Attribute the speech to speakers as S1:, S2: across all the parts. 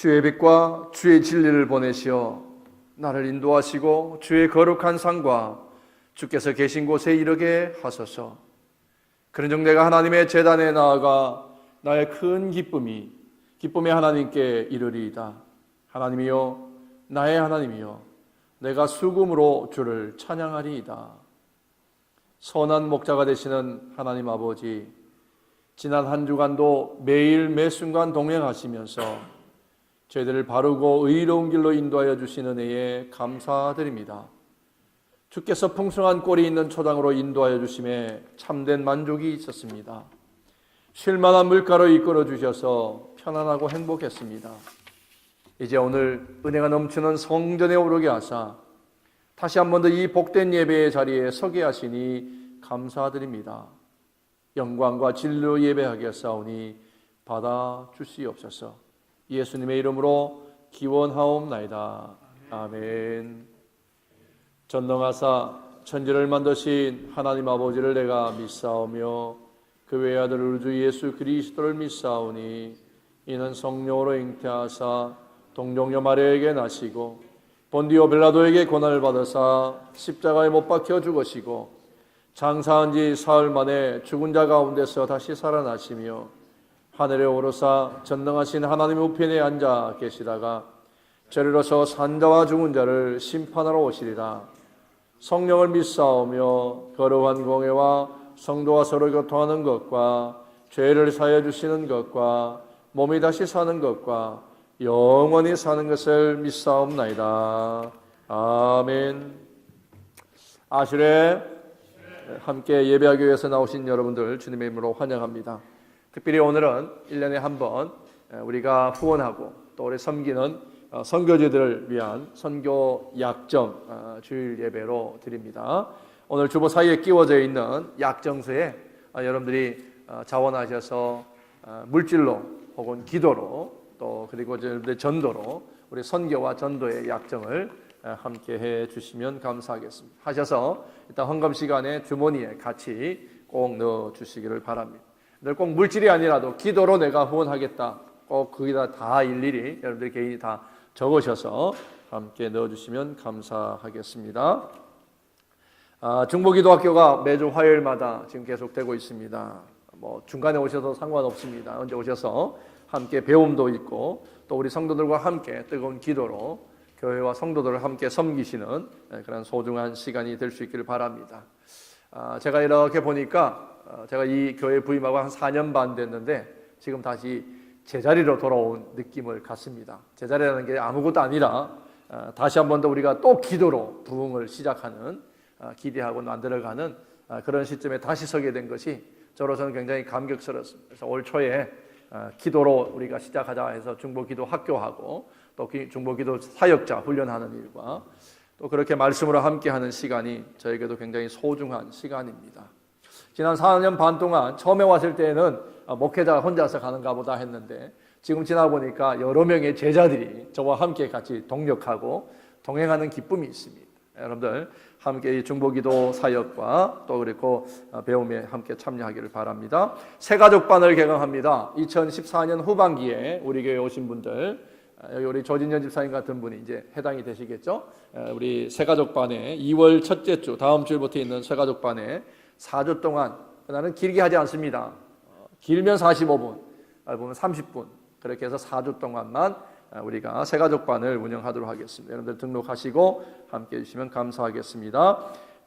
S1: 주의 빛과 주의 진리를 보내시어 나를 인도하시고 주의 거룩한 상과 주께서 계신 곳에 이르게 하소서. 그런즉 내가 하나님의 제단에 나아가 나의 큰 기쁨이 하나님께 이르리이다. 하나님이여, 나의 하나님이여, 내가 수금으로 주를 찬양하리이다. 선한 목자가 되시는 하나님 아버지, 지난 한 주간도 매일 매순간 동행하시면서 저희들을 바르고 의로운 길로 인도하여 주시는 은혜에 감사드립니다. 주께서 풍성한 꼴이 있는 초장으로 인도하여 주심에 참된 만족이 있었습니다. 쉴만한 물가로 이끌어 주셔서 편안하고 행복했습니다. 이제 오늘 은혜가 넘치는 성전에 오르게 하사 다시 한 번 더 이 복된 예배의 자리에 서게 하시니 감사드립니다. 영광과 진리로 예배하겠사오니 받아 주시옵소서. 예수님의 이름으로 기원하옵나이다. 아멘. 전능하사 천지를 만드신 하나님 아버지를 내가 믿사오며 그 외의 아들 우리 주 예수 그리스도를 믿사오니 이는 성령으로 잉태하사 동정녀 마리아에게 나시고 본디오 빌라도에게 고난을 받으사 십자가에 못 박혀 죽으시고 장사한 지 사흘 만에 죽은 자 가운데서 다시 살아나시며 하늘에 오르사 전능하신 하나님 우편에 앉아 계시다가 저리로서 산자와 죽은 자를 심판하러 오시리라. 성령을 믿사오며 거룩한 공회와 성도와 서로 교통하는 것과 죄를 사하여 주시는 것과 몸이 다시 사는 것과 영원히 사는 것을 믿사옵나이다. 아멘. 아실에 함께 예배하기 위해서 나오신 여러분들 주님의 이름으로 환영합니다. 특별히 오늘은 1년에 한 번 우리가 후원하고 또 우리 섬기는 선교지들을 위한 선교 약정 주일 예배로 드립니다. 오늘 주보 사이에 끼워져 있는 약정서에 여러분들이 자원하셔서 물질로 혹은 기도로 또 그리고 전도로 우리 선교와 전도의 약정을 함께 해 주시면 감사하겠습니다. 하셔서 일단 헌금 시간에 주머니에 같이 꼭 넣어 주시기를 바랍니다. 꼭 물질이 아니라도 기도로 내가 후원하겠다. 꼭 거기다 다 일일이 여러분들 개인이 다 적으셔서 함께 넣어주시면 감사하겠습니다. 중보기도학교가 매주 화요일마다 지금 계속되고 있습니다. 중간에 오셔도 상관없습니다. 언제 오셔서 함께 배움도 있고 또 우리 성도들과 함께 뜨거운 기도로 교회와 성도들을 함께 섬기시는 그런 소중한 시간이 될 수 있기를 바랍니다. 제가 이렇게 보니까 제가 이 교회에 부임하고 한 4년 반 됐는데 지금 다시 제자리로 돌아온 느낌을 갖습니다. 제자리라는 게 아무것도 아니라 다시 한 번 더 우리가 또 기도로 부흥을 시작하는 기대하고 만들어가는 그런 시점에 다시 서게 된 것이 저로서는 굉장히 감격스럽습니다. 그래서 올 초에 기도로 우리가 시작하자 해서 중보기도 학교하고 또 중보기도 사역자 훈련하는 일과 또 그렇게 말씀으로 함께하는 시간이 저에게도 굉장히 소중한 시간입니다. 지난 4년 반 동안 처음에 왔을 때는 목회자 혼자서 가는가 보다 했는데 지금 지나 보니까 여러 명의 제자들이 저와 함께 같이 동력하고 동행하는 기쁨이 있습니다. 여러분들 함께 이 중보기도 사역과 또 그리고 배움에 함께 참여하기를 바랍니다. 새가족반을 개강합니다. 2014년 후반기에 우리 교회 오신 분들, 여기 우리 조진현 집사님 같은 분이 이제 해당이 되시겠죠. 우리 새가족반에 2월 첫째 주 다음 주부터 있는 새가족반에 4주 동안, 나는 길게 하지 않습니다. 길면 45분, 보면 30분 그렇게 해서 4주 동안만 우리가 새가족반을 운영하도록 하겠습니다. 여러분들 등록하시고 함께 해주시면 감사하겠습니다.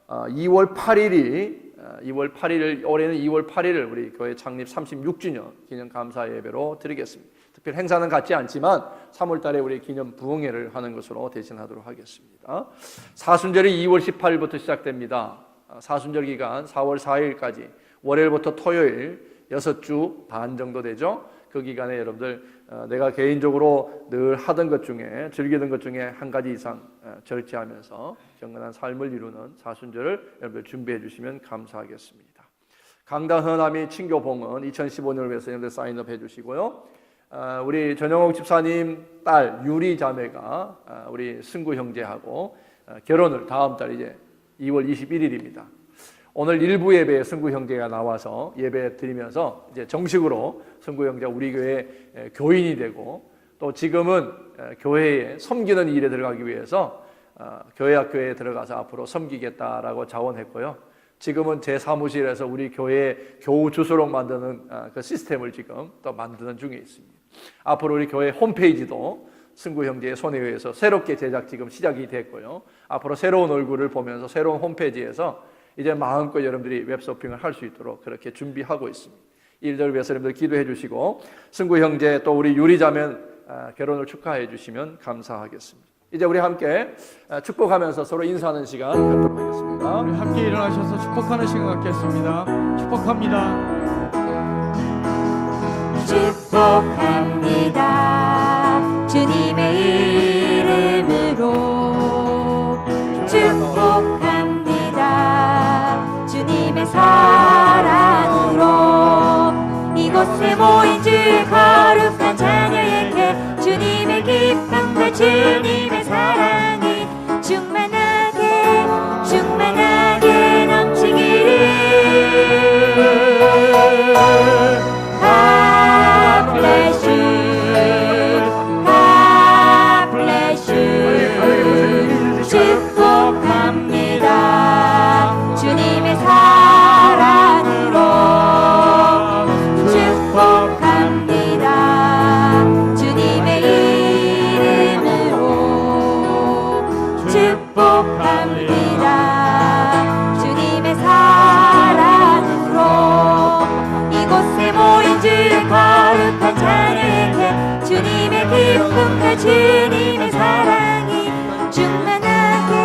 S1: 2월 8일 올해는 2월 8일을 우리 교회 창립 36주년 기념 감사 예배로 드리겠습니다. 특별 행사는 갖지 않지만 3월 달에 우리 기념 부흥회를 하는 것으로 대신하도록 하겠습니다. 사순절이 2월 18일부터 시작됩니다. 사순절 기간 4월 4일까지 월요일부터 토요일 6주 반 정도 되죠. 그 기간에 여러분들 내가 개인적으로 늘 하던 것 중에 즐기던 것 중에 한 가지 이상 절제하면서 경건한 삶을 이루는 사순절을 여러분들 준비해 주시면 감사하겠습니다. 강당 허남이 친교봉은 2015년을 위해서 여러분들 사인업 해 주시고요. 우리 전영옥 집사님 딸 유리 자매가 우리 승구 형제하고 결혼을 다음 달 이제 2월 21일입니다. 오늘 일부 예배에 승구 형제가 나와서 예배 드리면서 이제 정식으로 승구 형제가 우리 교회 교인이 되고 또 지금은 교회에 섬기는 일에 들어가기 위해서 교회학교에 들어가서 앞으로 섬기겠다라고 자원했고요. 지금은 제 사무실에서 우리 교회 교우 주소록 만드는 그 시스템을 지금 또 만드는 중에 있습니다. 앞으로 우리 교회 홈페이지도 승구 형제의 손에 의해서 새롭게 제작 지금 시작이 됐고요. 앞으로 새로운 얼굴을 보면서 새로운 홈페이지에서 이제 마음껏 여러분들이 웹서핑을 할 수 있도록 그렇게 준비하고 있습니다. 이를 위해서 여러분들 기도해 주시고 승구 형제 또 우리 유리자매 결혼을 축하해 주시면 감사하겠습니다. 이제 우리 함께 축복하면서 서로 인사하는 시간 갖도록 하겠습니다.
S2: 우리 함께 일어나셔서 축복하는 시간 갖겠습니다. 축복합니다.
S3: 축복합니다. 주님의 이름으로 축복합니다. 주님의 사랑으로 이곳에 모인 주 거룩한 자녀에게 주님의 기쁨과 주님의 사랑이 충만하게 넘치기를. God bless you, God bless you. 축복합니다. 주님의 사랑으로 축복합니다. 주님의 이름으로 축복합니다. 주님의 사랑으로 이곳에 모인 주 거룩한 자녀에게 주님의 기쁨과 주님의 사랑이 충만하게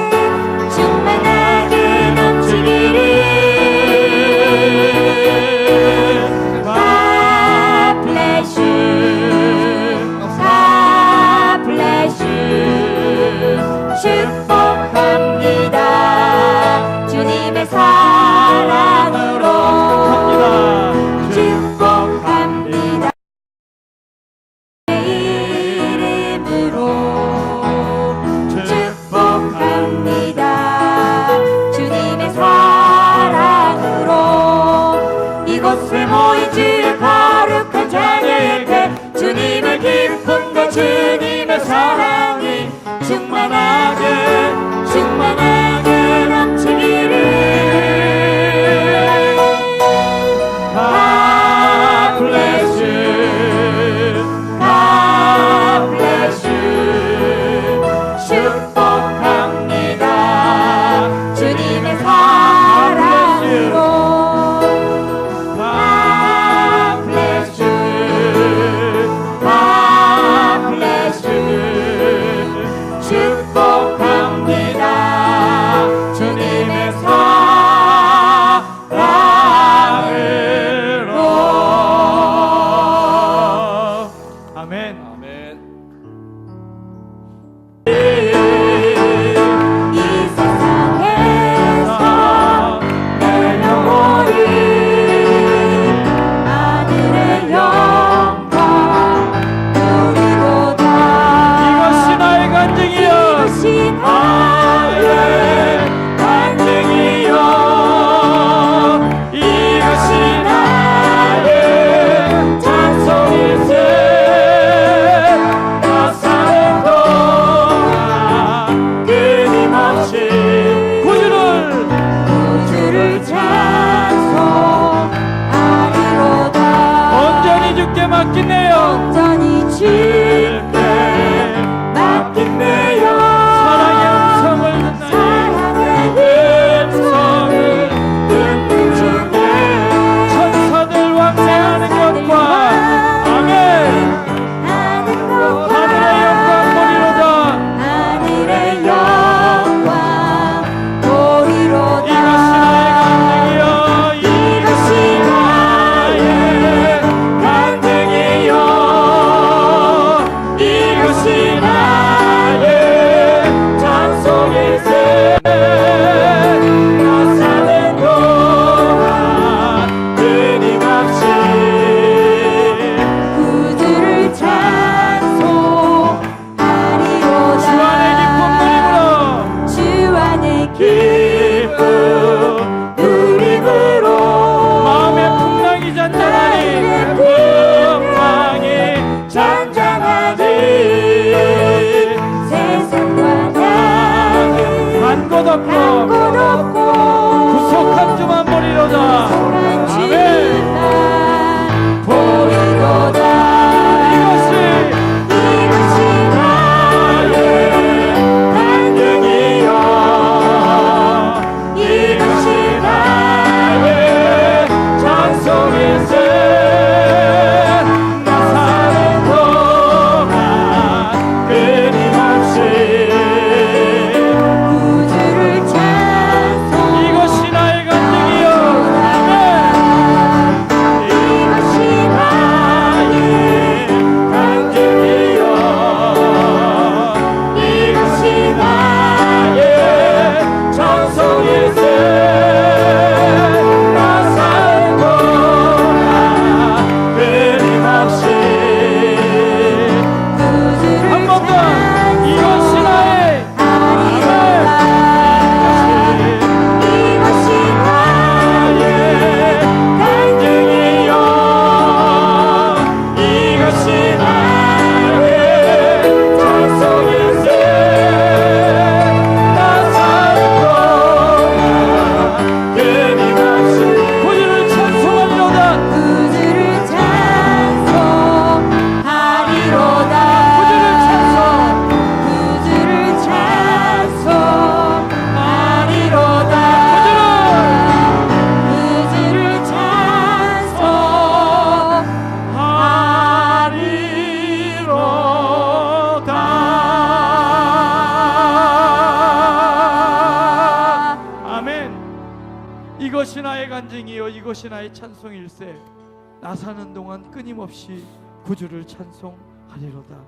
S3: 넘치기를. God bless you, God bless you. 축복합니다. 주님의 사랑으로 축복합니다. 이름으로
S2: 간증이여 이것이 나의 찬송일세. 나 사는 동안 끊임없이 구주를 찬송하리로다.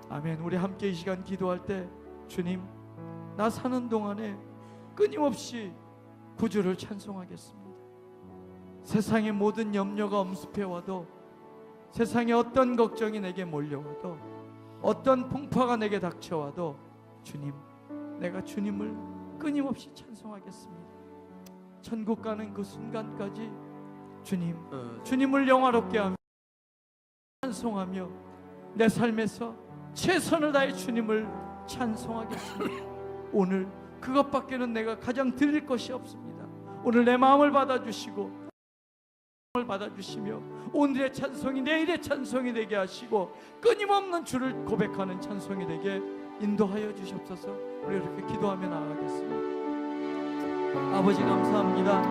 S2: 아멘. 우리 함께 이 시간 기도할 때 주님, 나 사는 동안에 끊임없이 구주를 찬송하겠습니다. 세상의 모든 염려가 엄습해와도, 세상의 어떤 걱정이 내게 몰려와도, 어떤 풍파가 내게 닥쳐와도 주님, 내가 주님을 끊임없이 찬송하겠습니다. 천국 가는 그 순간까지 주님, 주님을 영화롭게 하며 찬송하며 내 삶에서 최선을 다해 주님을 찬송하겠습니다. 오늘 그것밖에는 내가 가장 드릴 것이 없습니다. 오늘 내 마음을 받아주시고 받아주시며 오늘의 찬송이 내일의 찬송이 되게 하시고 끊임없는 주를 고백하는 찬송이 되게 인도하여 주시옵소서. 우리 이렇게 기도하며 나아가겠습니다. 아버지 감사합니다.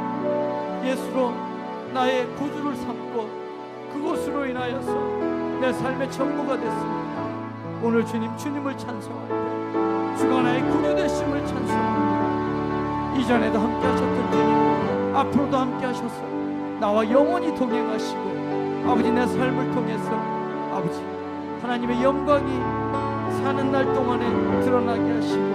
S2: 예수로 나의 구주를 삼고 그것으로 인하여서 내 삶의 전부가 됐습니다. 오늘 주님, 주님을 찬송할 때 주가 나의 구주 되심을 찬송합니다. 이전에도 함께 하셨던 주님, 앞으로도 함께 하셔서 나와 영원히 동행하시고 아버지 내 삶을 통해서 아버지 하나님의 영광이 사는 날 동안에 드러나게 하시고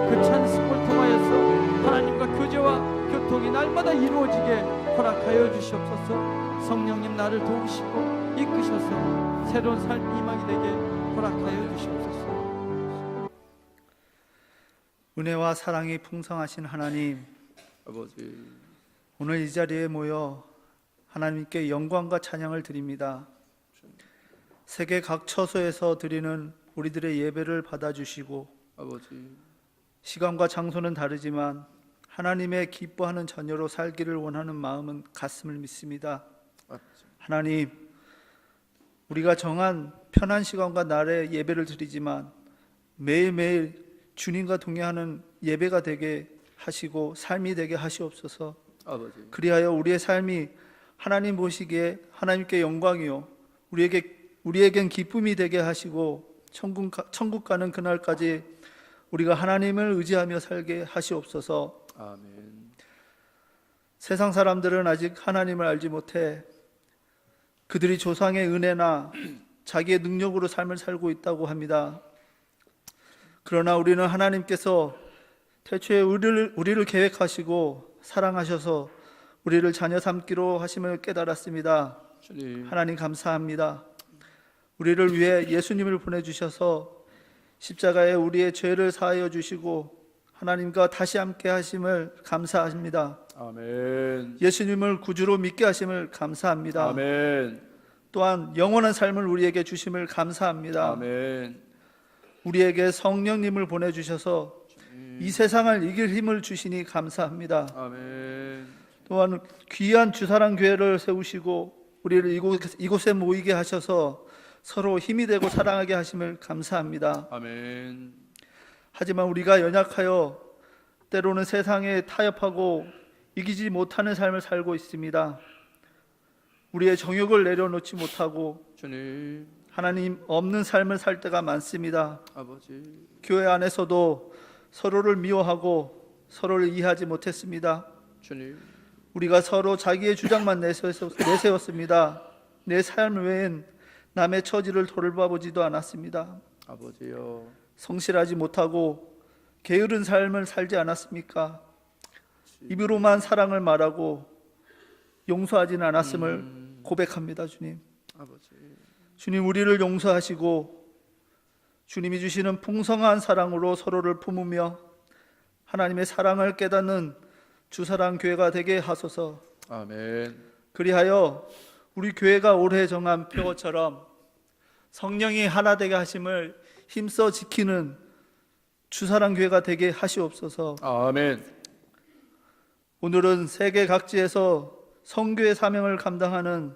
S2: 그 찬송을 통하여서 하나님과 교제와 교통이 날마다 이루어지게 허락하여 주시옵소서. 성령님 나를 도우시고 이끄셔서 새로운 삶 희망이 되게 허락하여 주시옵소서.
S4: 은혜와 사랑이 풍성하신 하나님,
S1: 아버지,
S4: 오늘 이 자리에 모여 하나님께 영광과 찬양을 드립니다. 세계 각 처소에서 드리는 우리들의 예배를 받아주시고
S1: 아버지,
S4: 시간과 장소는 다르지만 하나님의 기뻐하는 자녀로 살기를 원하는 마음은 같음을 믿습니다. 하나님, 우리가 정한 편한 시간과 날에 예배를 드리지만 매일매일 주님과 동행하는 예배가 되게 하시고 삶이 되게 하시옵소서.
S1: 아버지,
S4: 그리하여 우리의 삶이 하나님 보시기에 하나님께 영광이요 우리에겐 기쁨이 되게 하시고 천국 가는 그날까지 우리가 하나님을 의지하며 살게 하시옵소서.
S1: 아멘.
S4: 세상 사람들은 아직 하나님을 알지 못해 그들이 조상의 은혜나 자기의 능력으로 삶을 살고 있다고 합니다. 그러나 우리는 하나님께서 태초에 우리를 계획하시고 사랑하셔서 우리를 자녀 삼기로 하심을 깨달았습니다.
S1: 주님,
S4: 하나님 감사합니다. 우리를 위해 예수님을 보내주셔서 십자가에 우리의 죄를 사하여 주시고 하나님과 다시 함께 하심을 감사합니다.
S1: 아멘.
S4: 예수님을 구주로 믿게 하심을 감사합니다.
S1: 아멘.
S4: 또한 영원한 삶을 우리에게 주심을 감사합니다.
S1: 아멘.
S4: 우리에게 성령님을 보내주셔서 이 세상을 이길 힘을 주시니 감사합니다.
S1: 아멘.
S4: 또한 귀한 주사랑 교회를 세우시고 우리를 이곳에 모이게 하셔서 서로 힘이 되고 사랑하게 하심을 감사합니다.
S1: 아멘.
S4: 하지만 우리가 연약하여 때로는 세상에 타협하고 이기지 못하는 삶을 살고 있습니다. 우리의 정욕을 내려놓지 못하고
S1: 주님,
S4: 하나님 없는 삶을 살 때가 많습니다.
S1: 아버지,
S4: 교회 안에서도 서로를 미워하고 서로를 이해하지 못했습니다.
S1: 주님,
S4: 우리가 서로 자기의 주장만 내세웠습니다. 내 삶 외엔 남의 처지를 돌봐보지도 않았습니다.
S1: 아버지요,
S4: 성실하지 못하고 게으른 삶을 살지 않았습니까? 입으로만 사랑을 말하고 용서하지는 않았음을 고백합니다. 주님,
S1: 아버지,
S4: 주님 우리를 용서하시고 주님이 주시는 풍성한 사랑으로 서로를 품으며 하나님의 사랑을 깨닫는 주사랑 교회가 되게 하소서.
S1: 아멘.
S4: 그리하여 우리 교회가 올해 정한 표어처럼 성령이 하나 되게 하심을 힘써 지키는 주사랑 교회가 되게 하시옵소서.
S1: 아멘.
S4: 오늘은 세계 각지에서 선교의 사명을 감당하는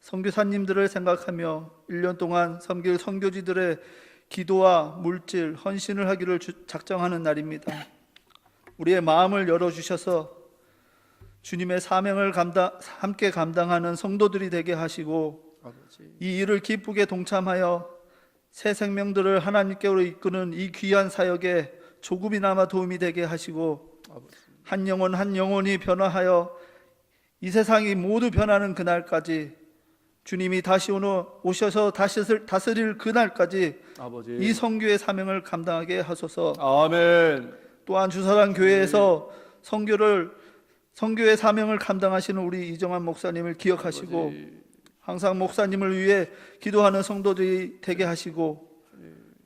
S4: 선교사님들을 생각하며 1년 동안 섬길 선교지들의 기도와 물질, 헌신을 하기를 작정하는 날입니다. 우리의 마음을 열어주셔서 주님의 사명을 함께 감당하는 성도들이 되게 하시고
S1: 아버지,
S4: 이 일을 기쁘게 동참하여 새 생명들을 하나님께로 이끄는 이 귀한 사역에 조금이나마 도움이 되게 하시고
S1: 아버지,
S4: 한 영혼 한 영혼이 변화하여 이 세상이 모두 변하는 그날까지, 주님이 다시 오셔서 다스릴 그날까지
S1: 아버지.
S4: 이 선교의 사명을 감당하게 하소서.
S1: 아멘.
S4: 또한 주사랑 교회에서 선교의 사명을 감당하시는 우리 이정환 목사님을 기억하시고
S1: 아버지.
S4: 항상 목사님을 위해 기도하는 성도들이 되게 하시고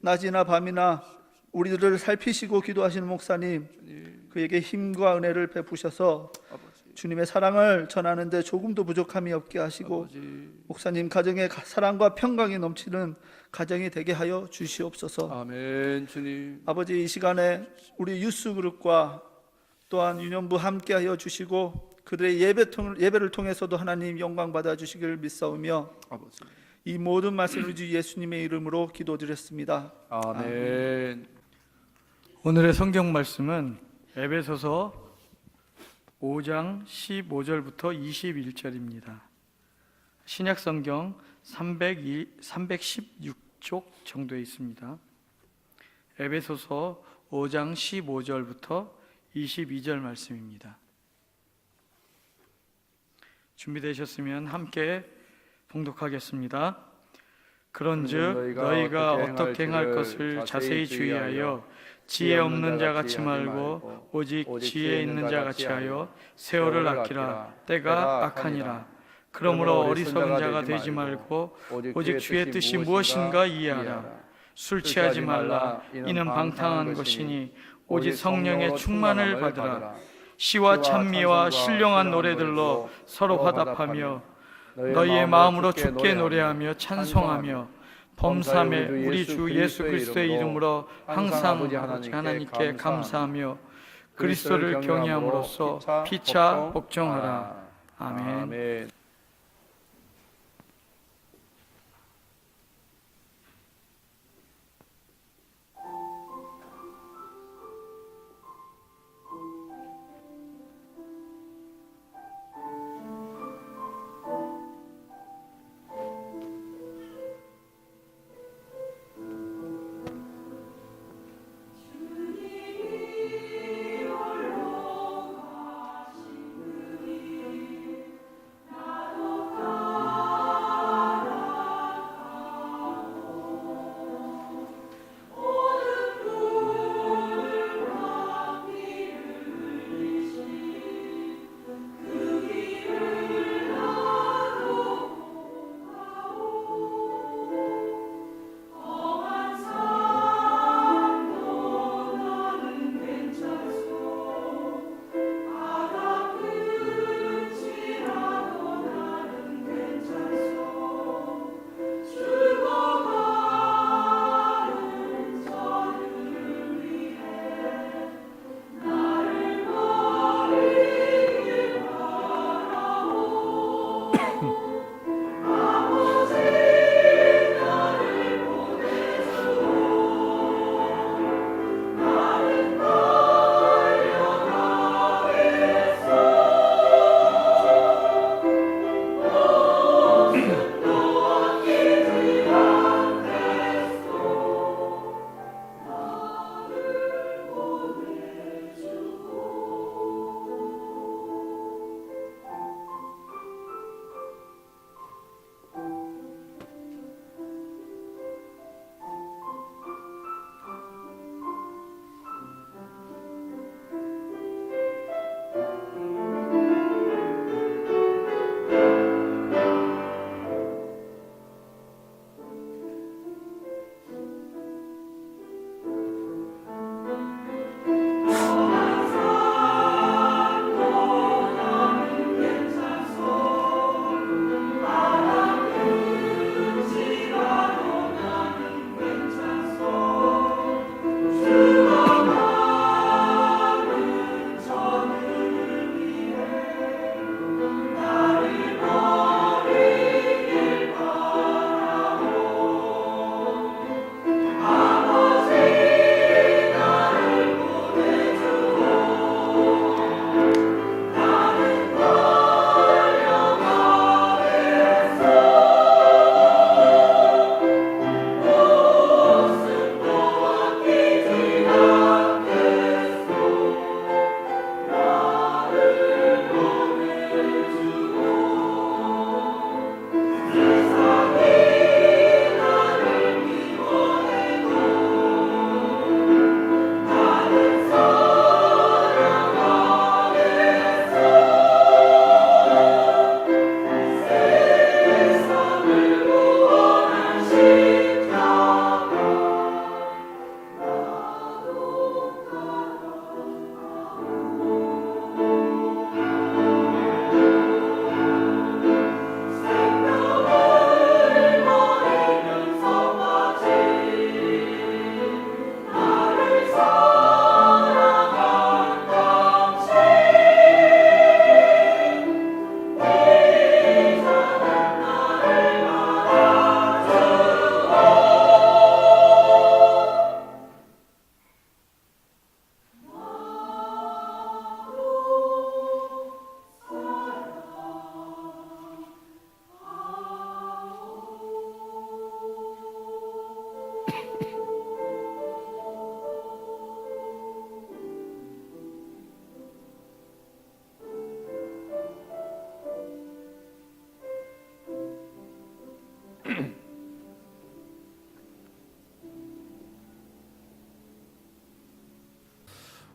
S4: 낮이나 밤이나 우리들을 살피시고 기도하시는 목사님, 그에게 힘과 은혜를 베푸셔서 주님의 사랑을 전하는데 조금도 부족함이 없게 하시고 목사님 가정에 사랑과 평강이 넘치는 가정이 되게 하여 주시옵소서.
S1: 아멘. 주님.
S4: 아버지, 이 시간에 우리 유스 그룹과 또한 유년부 함께하여 주시고 그들의 예배를 통해서도 하나님 영광 받아 주시기를 믿사오며
S1: 아버지.
S4: 이 모든 말씀을 주 예수님의 이름으로 기도드렸습니다.
S1: 아멘.
S2: 오늘의 성경 말씀은 에베소서 5장 15절부터 21절입니다. 신약 성경 316쪽 정도에 있습니다. 에베소서 5장 15절부터 22절 말씀입니다. 준비되셨으면 함께 봉독하겠습니다. 그런즉 너희가 어떻게 행할 것을 자세히 주의하여 지혜 없는 자 같이 말고 오직 지혜 있는 자 같이 하여 세월을 아끼라. 때가 악하니라. 그러므로 어리석은 자가 되지 말고 오직 주의 뜻이 무엇인가 이해하라. 술 취하지 말라. 이는 방탕한 것이니 오직 성령의 충만을 받으라. 시와 찬미와 신령한 노래들로 서로 화답하며 너희의 마음으로 주께 노래하며 찬송하며 범사에 우리 주 예수 그리스도의 이름으로 항상 아버지 하나님께 감사하며 그리스도를 경외함으로써 피차 복종하라. 아멘.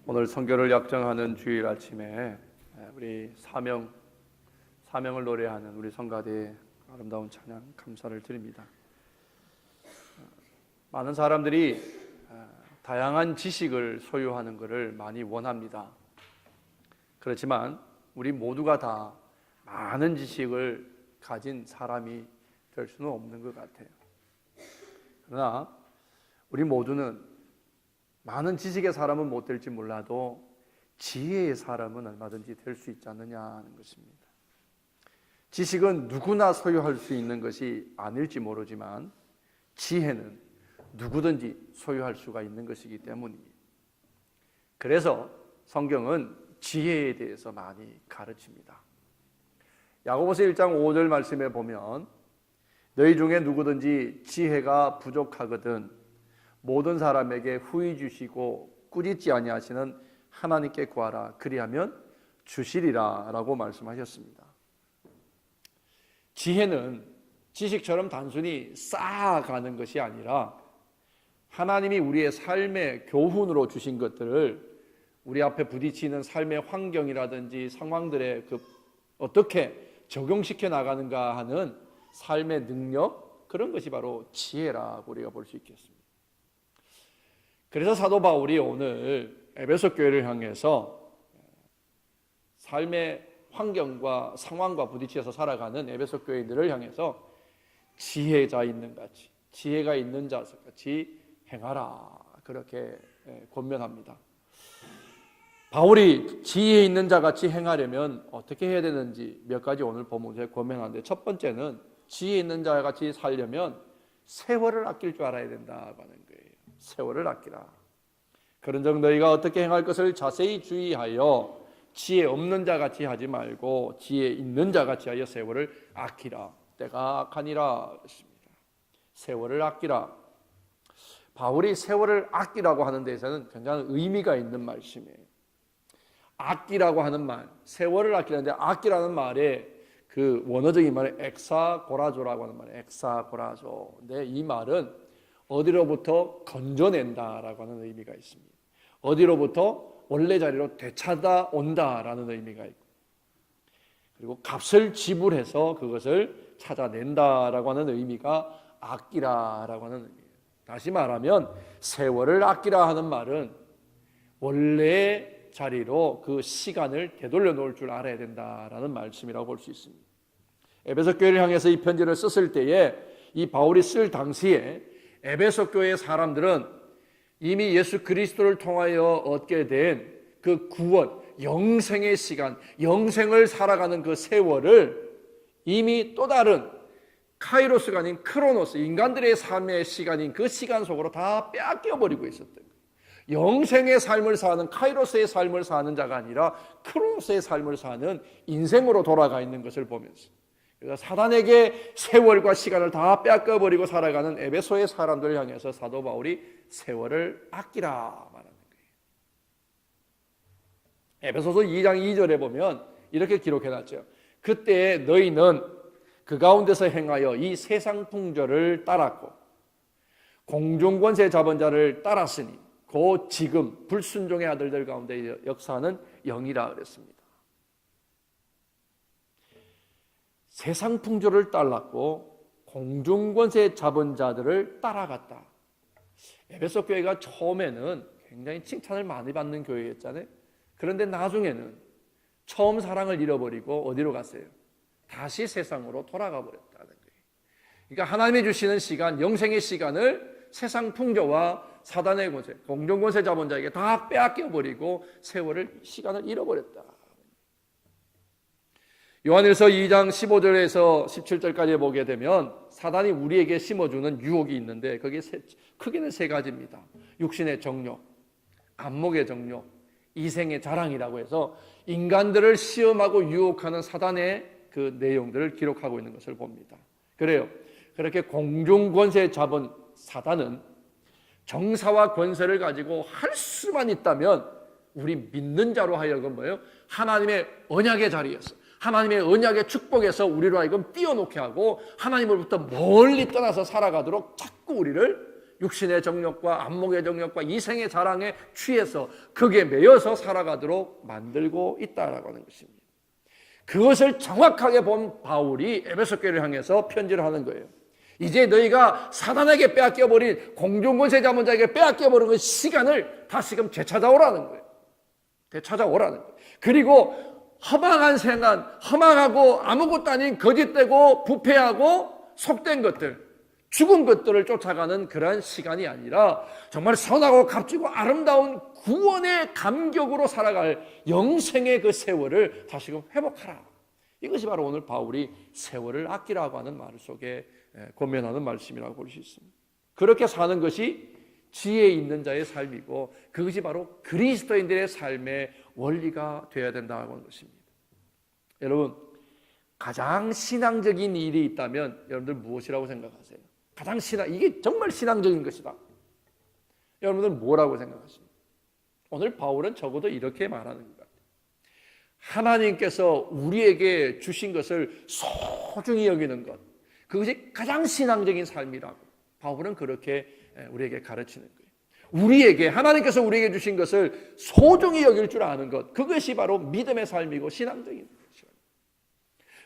S1: 오늘 선교를 약정하는 주일 아침에 우리 사명을 노래하는 우리 성가대의 아름다운 찬양 감사를 드립니다. 많은 사람들이 다양한 지식을 소유하는 것을 많이 원합니다. 그렇지만 우리 모두가 다 많은 지식을 가진 사람이 될 수는 없는 것 같아요. 그러나 우리 모두는 많은 지식의 사람은 못 될지 몰라도 지혜의 사람은 얼마든지 될 수 있지 않느냐 하는 것입니다. 지식은 누구나 소유할 수 있는 것이 아닐지 모르지만 지혜는 누구든지 소유할 수가 있는 것이기 때문입니다. 그래서 성경은 지혜에 대해서 많이 가르칩니다. 야고보서 1장 5절 말씀에 보면 너희 중에 누구든지 지혜가 부족하거든 모든 사람에게 후히 주시고 꾸짖지 아니하시는 하나님께 구하라 그리하면 주시리라 라고 말씀하셨습니다. 지혜는 지식처럼 단순히 쌓아가는 것이 아니라 하나님이 우리의 삶의 교훈으로 주신 것들을 우리 앞에 부딪히는 삶의 환경이라든지 상황들에 어떻게 적용시켜 나가는가 하는 삶의 능력, 그런 것이 바로 지혜라고 우리가 볼 수 있겠습니다. 그래서 사도 바울이 오늘 에베소 교회를 향해서 삶의 환경과 상황과 부딪혀서 살아가는 에베소 교회인들을 향해서 지혜가 있는 자 같이 행하라 그렇게 권면합니다. 바울이 지혜 있는 자 같이 행하려면 어떻게 해야 되는지 몇 가지 오늘 본문에 권면하는데, 첫 번째는 지혜 있는 자 같이 살려면 세월을 아낄 줄 알아야 된다고 하는 거예요. 세월을 아끼라. 그런즉 너희가 어떻게 행할 것을 자세히 주의하여 지혜 없는 자 같이 하지 말고 지혜 있는 자 같이 하여 세월을 아끼라. 때가 악하니라 했습니다. 세월을 아끼라. 바울이 세월을 아끼라고 하는 데에서는 굉장히 의미가 있는 말씀이에요. 아끼라고 하는 말, 세월을 아끼는데 아끼라는 말에 그 원어적인 말은 엑사고라조라고 하는 말이에요. 엑사고라조. 근데 이 말은 어디로부터 건져낸다라고 하는 의미가 있습니다. 어디로부터 원래 자리로 되찾아 온다라는 의미가 있고, 그리고 값을 지불해서 그것을 찾아낸다라고 하는 의미가 아끼라라고 하는 의미예요. 다시 말하면 세월을 아끼라 하는 말은 원래 자리로 그 시간을 되돌려 놓을 줄 알아야 된다라는 말씀이라고 볼 수 있습니다. 에베소 교회를 향해서 이 편지를 썼을 때에 이 바울이 쓸 당시에 에베소 교회의 사람들은 이미 예수 그리스도를 통하여 얻게 된 그 구원, 영생의 시간, 영생을 살아가는 그 세월을 이미 또 다른 카이로스가 아닌 크로노스, 인간들의 삶의 시간인 그 시간 속으로 다 빼앗겨버리고 있었던 거예요. 영생의 삶을 사는, 카이로스의 삶을 사는 자가 아니라 크로노스의 삶을 사는 인생으로 돌아가 있는 것을 보면서, 그래서 사단에게 세월과 시간을 다 빼앗겨버리고 살아가는 에베소의 사람들을 향해서 사도 바울이 세월을 아끼라 말하는 거예요. 에베소서 2장 2절에 보면 이렇게 기록해놨죠. 그때 너희는 그 가운데서 행하여 이 세상 풍조를 따랐고 공중 권세 잡은 자를 따랐으니 곧 지금 불순종의 아들들 가운데 역사하는 영이라 그랬습니다. 세상 풍조를 따랐고 공중 권세 잡은 자들을 따라갔다. 에베소 교회가 처음에는 굉장히 칭찬을 많이 받는 교회였잖아요. 그런데 나중에는 처음 사랑을 잃어버리고 어디로 갔어요? 다시 세상으로 돌아가 버렸다는 거예요. 그러니까 하나님이 주시는 시간, 영생의 시간을 세상 풍조와 사단의 권세, 공중 권세 잡은 자에게 다 빼앗겨 버리고 시간을 잃어버렸다. 요한일서 2장 15절에서 17절까지 보게 되면 사단이 우리에게 심어주는 유혹이 있는데 그게 크게는 세 가지입니다. 육신의 정욕, 안목의 정욕, 이생의 자랑이라고 해서 인간들을 시험하고 유혹하는 사단의 그 내용들을 기록하고 있는 것을 봅니다. 그래요. 그렇게 공중 권세 잡은 사단은 정사와 권세를 가지고 할 수만 있다면 우리 믿는 자로 하여금 뭐예요? 하나님의 언약의 자리에서, 하나님의 언약의 축복에서 우리로 하여금 띄워놓게 하고 하나님으로부터 멀리 떠나서 살아가도록 자꾸 우리를 육신의 정욕과 안목의 정욕과 이생의 자랑에 취해서 거기에 매여서 살아가도록 만들고 있다라고 하는 것입니다. 그것을 정확하게 본 바울이 에베소 교회를 향해서 편지를 하는 거예요. 이제 너희가 사단에게 빼앗겨버린 공중권세 잡은 자에게 빼앗겨버린 그 시간을 다시금 되찾아오라는 거예요. 되찾아오라는 거예요. 그리고 허망한 생각, 허망하고 아무것도 아닌 거짓되고 부패하고 속된 것들, 죽은 것들을 쫓아가는 그러한 시간이 아니라 정말 선하고 값지고 아름다운 구원의 감격으로 살아갈 영생의 그 세월을 다시금 회복하라. 이것이 바로 오늘 바울이 세월을 아끼라고 하는 말 속에 권면하는 말씀이라고 볼 수 있습니다. 그렇게 사는 것이 지혜 있는 자의 삶이고 그것이 바로 그리스도인들의 삶의 원리가 되어야 된다고 하는 것입니다. 여러분, 가장 신앙적인 일이 있다면 여러분들 무엇이라고 생각하세요? 가장 이게 정말 신앙적인 것이다. 여러분들 뭐라고 생각하십니까? 오늘 바울은 적어도 이렇게 말하는 것 같아요. 하나님께서 우리에게 주신 것을 소중히 여기는 것, 그것이 가장 신앙적인 삶이라고 바울은 그렇게 우리에게 가르치는 거예요. 하나님께서 우리에게 주신 것을 소중히 여길 줄 아는 것, 그것이 바로 믿음의 삶이고 신앙적인 것이에요.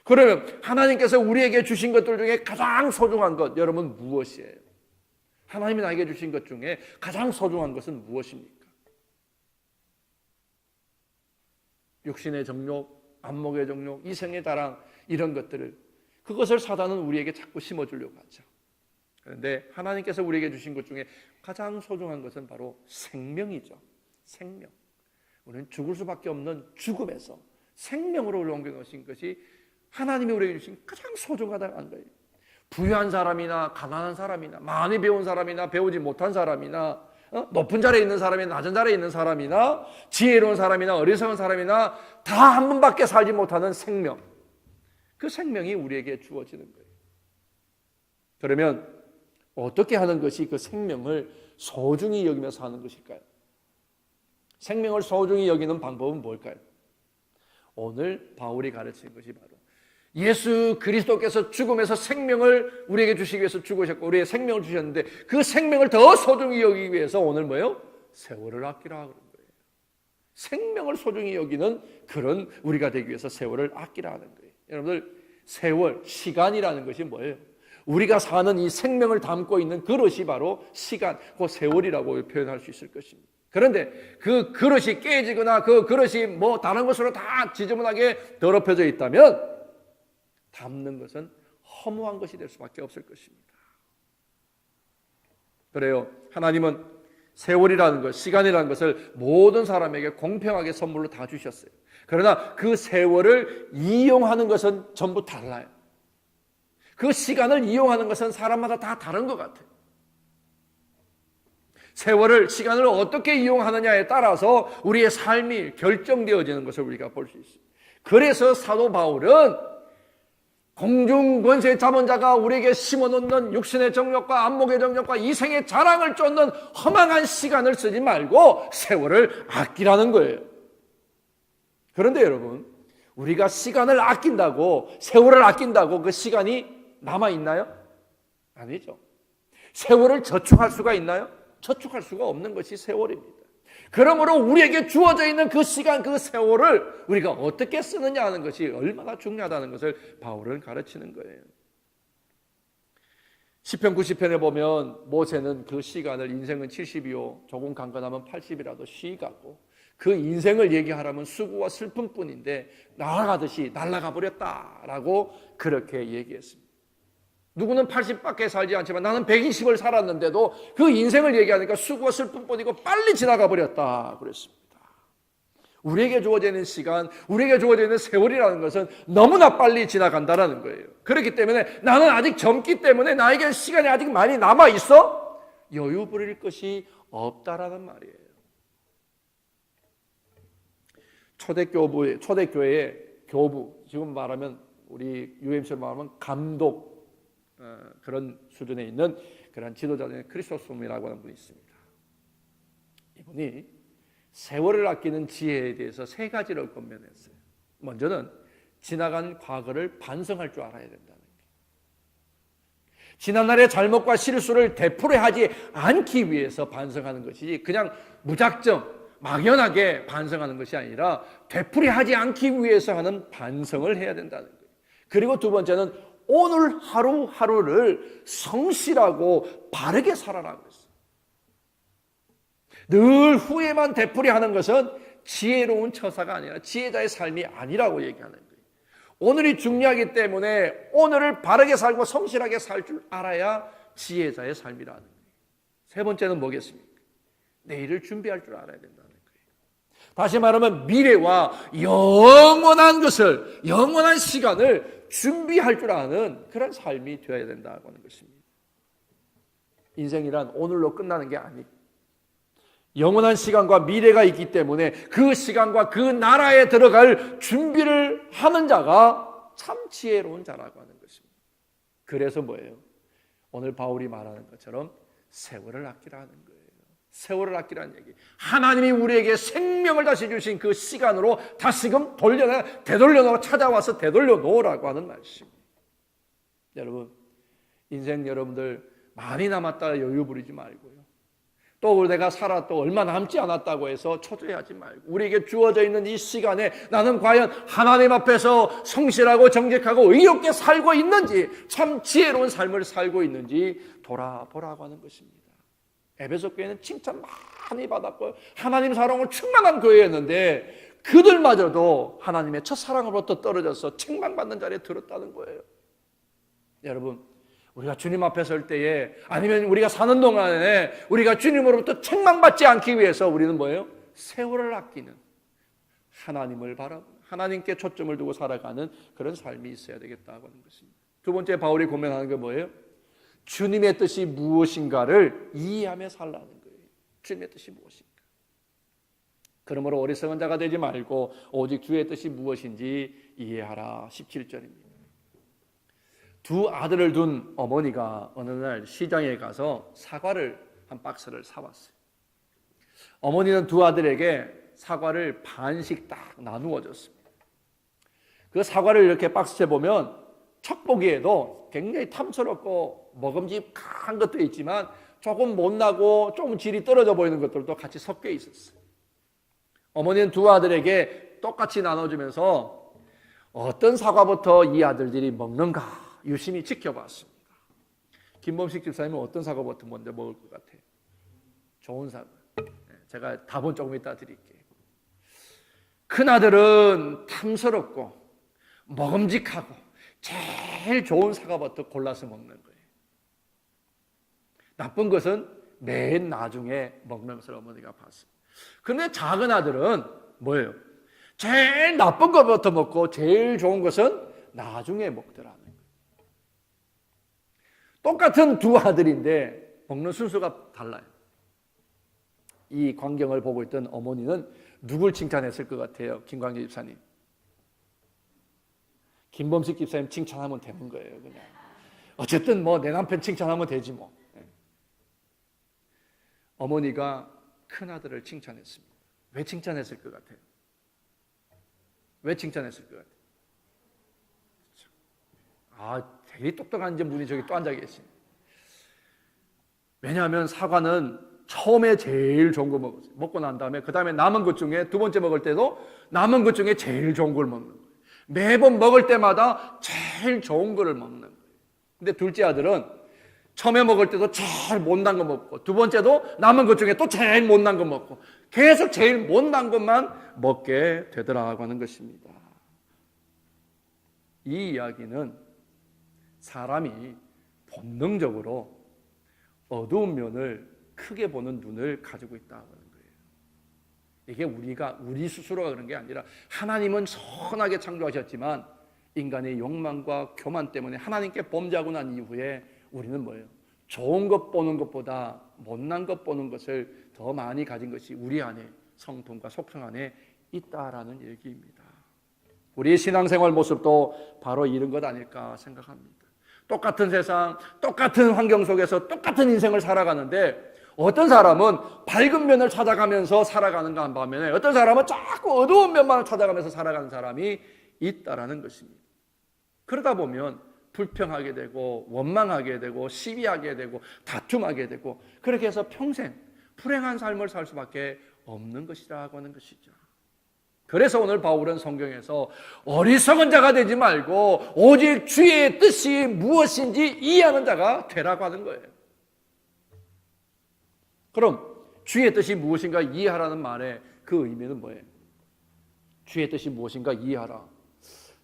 S1: 그러면 하나님께서 우리에게 주신 것들 중에 가장 소중한 것, 여러분 무엇이에요? 하나님이 나에게 주신 것 중에 가장 소중한 것은 무엇입니까? 육신의 정욕, 안목의 정욕, 이생의 자랑, 이런 것들을, 그것을 사단은 우리에게 자꾸 심어주려고 하죠. 그런데 하나님께서 우리에게 주신 것 중에 가장 소중한 것은 바로 생명이죠. 생명. 우리는 죽을 수밖에 없는 죽음에서 생명으로 옮겨놓으신 것이 하나님이 우리에게 주신 가장 소중하다는 거예요. 부유한 사람이나 가난한 사람이나 많이 배운 사람이나 배우지 못한 사람이나 높은 자리에 있는 사람이나 낮은 자리에 있는 사람이나 지혜로운 사람이나 어리석은 사람이나 다 한 번밖에 살지 못하는 생명, 그 생명이 우리에게 주어지는 거예요. 그러면 어떻게 하는 것이 그 생명을 소중히 여기면서 하는 것일까요? 생명을 소중히 여기는 방법은 뭘까요? 오늘 바울이 가르치는 것이 바로 예수 그리스도께서 죽음에서 생명을 우리에게 주시기 위해서 죽으셨고 우리의 생명을 주셨는데 그 생명을 더 소중히 여기기 위해서 오늘 뭐예요? 세월을 아끼라 그런 거예요. 생명을 소중히 여기는 그런 우리가 되기 위해서 세월을 아끼라 하는 거예요. 여러분들, 세월, 시간이라는 것이 뭐예요? 우리가 사는 이 생명을 담고 있는 그릇이 바로 시간, 그 세월이라고 표현할 수 있을 것입니다. 그런데 그 그릇이 깨지거나 그 그릇이 뭐 다른 것으로 다 지저분하게 더럽혀져 있다면 담는 것은 허무한 것이 될 수밖에 없을 것입니다. 그래요. 하나님은 세월이라는 것, 시간이라는 것을 모든 사람에게 공평하게 선물로 다 주셨어요. 그러나 그 세월을 이용하는 것은 전부 달라요. 그 시간을 이용하는 것은 사람마다 다 다른 것 같아요. 세월을, 시간을 어떻게 이용하느냐에 따라서 우리의 삶이 결정되어지는 것을 우리가 볼 수 있습니다. 그래서 사도 바울은 공중권세 잡은 자가 우리에게 심어놓는 육신의 정욕과 안목의 정욕과 이생의 자랑을 쫓는 허망한 시간을 쓰지 말고 세월을 아끼라는 거예요. 그런데 여러분, 우리가 시간을 아낀다고, 세월을 아낀다고 그 시간이 남아있나요? 아니죠. 세월을 저축할 수가 있나요? 저축할 수가 없는 것이 세월입니다. 그러므로 우리에게 주어져 있는 그 시간, 그 세월을 우리가 어떻게 쓰느냐 하는 것이 얼마나 중요하다는 것을 바울은 가르치는 거예요. 시편 90편에 보면 모세는 그 시간을 인생은 70이요 조금 강건하면 80이라도 쉬갖고 그 인생을 얘기하라면 수고와 슬픔뿐인데 날아가듯이 날아가 버렸다라고 그렇게 얘기했습니다. 누구는 80밖에 살지 않지만 나는 120을 살았는데도 그 인생을 얘기하니까 수고와 슬픔뿐이고 빨리 지나가 버렸다 그랬습니다. 우리에게 주어지는 시간, 우리에게 주어지는 세월이라는 것은 너무나 빨리 지나간다는 거예요. 그렇기 때문에 나는 아직 젊기 때문에 나에게 시간이 아직 많이 남아있어? 여유 부릴 것이 없다라는 말이에요. 초대교회의 교부, 지금 말하면 우리 UMC로 말하면 감독, 그런 수준에 있는 그런 지도자 중에 크리소스톰이라고 하는 분이 있습니다. 이분이 세월을 아끼는 지혜에 대해서 세 가지를 권면했어요. 먼저는 지나간 과거를 반성할 줄 알아야 된다는 게. 지난날의 잘못과 실수를 되풀이하지 않기 위해서 반성하는 것이지 그냥 무작정 막연하게 반성하는 것이 아니라 되풀이하지 않기 위해서 하는 반성을 해야 된다는 거예요. 그리고 두 번째는 오늘 하루하루를 성실하고 바르게 살아라고 했어요. 늘 후회만 되풀이하는 것은 지혜로운 처사가 아니라 지혜자의 삶이 아니라고 얘기하는 거예요. 오늘이 중요하기 때문에 오늘을 바르게 살고 성실하게 살 줄 알아야 지혜자의 삶이라는 거예요. 세 번째는 뭐겠습니까? 내일을 준비할 줄 알아야 된다는 거예요. 다시 말하면 미래와 영원한 것을, 영원한 시간을 준비할 줄 아는 그런 삶이 되어야 된다고 하는 것입니다. 인생이란 오늘로 끝나는 게 아니고 영원한 시간과 미래가 있기 때문에 그 시간과 그 나라에 들어갈 준비를 하는 자가 참 지혜로운 자라고 하는 것입니다. 그래서 뭐예요? 오늘 바울이 말하는 것처럼 세월을 아끼라는 거예요. 세월을 아끼라는 얘기. 하나님이 우리에게 생명을 다시 주신 그 시간으로 다시금 되돌려 찾아와서 되돌려 놓으라고 하는 말씀입니다. 여러분, 인생 여러분들 많이 남았다 여유 부리지 말고요. 또 내가 살아 또 얼마 남지 않았다고 해서 초조해하지 말고 우리에게 주어져 있는 이 시간에 나는 과연 하나님 앞에서 성실하고 정직하고 의롭게 살고 있는지, 참 지혜로운 삶을 살고 있는지 돌아보라고 하는 것입니다. 에베소 교회는 칭찬 많이 받았고 하나님 사랑으로 충만한 교회였는데 그들마저도 하나님의 첫사랑으로부터 떨어져서 책망받는 자리에 들었다는 거예요. 여러분, 우리가 주님 앞에 설 때에 아니면 우리가 사는 동안에 우리가 주님으로부터 책망받지 않기 위해서 우리는 뭐예요? 세월을 아끼는, 하나님을 바라보는, 하나님께 초점을 두고 살아가는 그런 삶이 있어야 되겠다고 하는 것입니다. 두 번째 바울이 고민하는 게 뭐예요? 주님의 뜻이 무엇인가를 이해하며 살라는 거예요. 주님의 뜻이 무엇인가? 그러므로 어리석은 자가 되지 말고 오직 주의 뜻이 무엇인지 이해하라. 17절입니다. 두 아들을 둔 어머니가 어느 날 시장에 가서 사과를 한 박스를 사왔어요. 어머니는 두 아들에게 사과를 반씩 딱 나누어 줬습니다. 그 사과를 이렇게 박스에 보면 첫 보기에도 굉장히 탐스럽고 먹음직한 것도 있지만 조금 못나고 좀 질이 떨어져 보이는 것들도 같이 섞여 있었어요. 어머니는 두 아들에게 똑같이 나눠주면서 어떤 사과부터 이 아들들이 먹는가 유심히 지켜봤습니다. 김범식 집사님은 어떤 사과부터 먼저 먹을 것 같아요? 좋은 사과. 제가 답은 조금 이따 드릴게요. 큰아들은 탐스럽고 먹음직하고 제일 좋은 사과부터 골라서 먹는 거예요. 나쁜 것은 맨 나중에 먹는 것을 어머니가 봤습니다. 그런데 작은 아들은 뭐예요? 제일 나쁜 것부터 먹고 제일 좋은 것은 나중에 먹더라는 거예요. 똑같은 두 아들인데 먹는 순서가 달라요. 이 광경을 보고 있던 어머니는 누굴 칭찬했을 것 같아요? 김광재 집사님. 김범식 집사님 칭찬하면 되는 거예요. 그냥 어쨌든 뭐 내 남편 칭찬하면 되지 뭐. 어머니가 큰아들을 칭찬했습니다. 왜 칭찬했을 것 같아요? 왜 칭찬했을 것 같아요? 되게 똑똑한 분이 저기 또 앉아 계십니다. 왜냐하면 사과는 처음에 제일 좋은 거 먹었어요. 먹고 난 다음에 그 다음에 남은 것 중에 두 번째 먹을 때도 남은 것 중에 제일 좋은 걸 먹는 거예요. 매번 먹을 때마다 제일 좋은 거를 먹는 거예요. 근데 둘째 아들은 처음에 먹을 때도 제일 못난 거 먹고 두 번째도 남은 것 중에 또 제일 못난 거 먹고 계속 제일 못난 것만 먹게 되더라고 하는 것입니다. 이 이야기는 사람이 본능적으로 어두운 면을 크게 보는 눈을 가지고 있다고 하는 거예요. 이게 우리 스스로가 그런 게 아니라 하나님은 선하게 창조하셨지만 인간의 욕망과 교만 때문에 하나님께 범죄하고 난 이후에 우리는 뭐예요? 좋은 것 보는 것보다 못난 것 보는 것을 더 많이 가진 것이 우리 안에 성품과 속성 안에 있다라는 얘기입니다. 우리의 신앙생활 모습도 바로 이런 것 아닐까 생각합니다. 똑같은 세상, 똑같은 환경 속에서 똑같은 인생을 살아가는데 어떤 사람은 밝은 면을 찾아가면서 살아가는가 한 반면에 어떤 사람은 자꾸 어두운 면만 찾아가면서 살아가는 사람이 있다라는 것입니다. 그러다 보면 불평하게 되고 원망하게 되고 시비하게 되고 다툼하게 되고 그렇게 해서 평생 불행한 삶을 살 수밖에 없는 것이라고 하는 것이죠. 그래서 오늘 바울은 성경에서 어리석은 자가 되지 말고 오직 주의 뜻이 무엇인지 이해하는 자가 되라고 하는 거예요. 그럼 주의 뜻이 무엇인가 이해하라는 말의 그 의미는 뭐예요? 주의 뜻이 무엇인가 이해하라.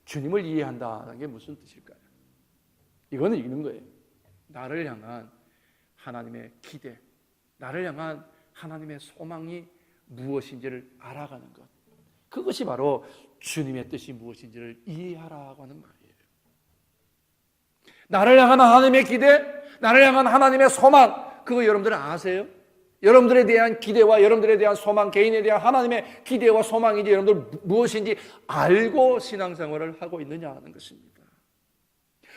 S1: 주님을 이해한다는 게 무슨 뜻일까요? 이거는 읽는 거예요. 나를 향한 하나님의 기대, 나를 향한 하나님의 소망이 무엇인지를 알아가는 것. 그것이 바로 주님의 뜻이 무엇인지를 이해하라고 하는 말이에요. 나를 향한 하나님의 기대, 나를 향한 하나님의 소망, 그거 여러분들은 아세요? 여러분들에 대한 기대와 여러분들에 대한 소망, 개인에 대한 하나님의 기대와 소망인지 여러분들 무엇인지 알고 신앙생활을 하고 있느냐 하는 것입니다.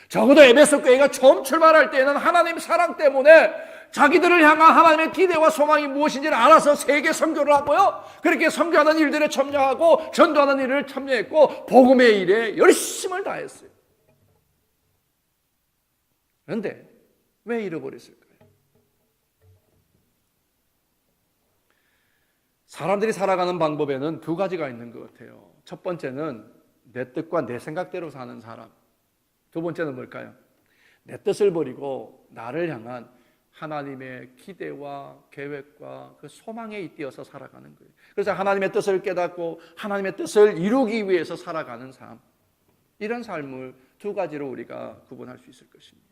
S1: 적어도 에베소 교회가 처음 출발할 때에는 하나님 사랑 때문에 자기들을 향한 하나님의 기대와 소망이 무엇인지를 알아서 세계 선교를 하고요. 그렇게 선교하는 일들에 참여하고 전도하는 일을 참여했고 복음의 일에 열심을 다했어요. 그런데 왜 잃어버렸을까요? 사람들이 살아가는 방법에는 두 가지가 있는 것 같아요. 첫 번째는 내 뜻과 내 생각대로 사는 사람. 두 번째는 뭘까요? 내 뜻을 버리고 나를 향한 하나님의 기대와 계획과 그 소망에 잇대어서 살아가는 거예요. 그래서 하나님의 뜻을 깨닫고 하나님의 뜻을 이루기 위해서 살아가는 삶. 이런 삶을 두 가지로 우리가 구분할 수 있을 것입니다.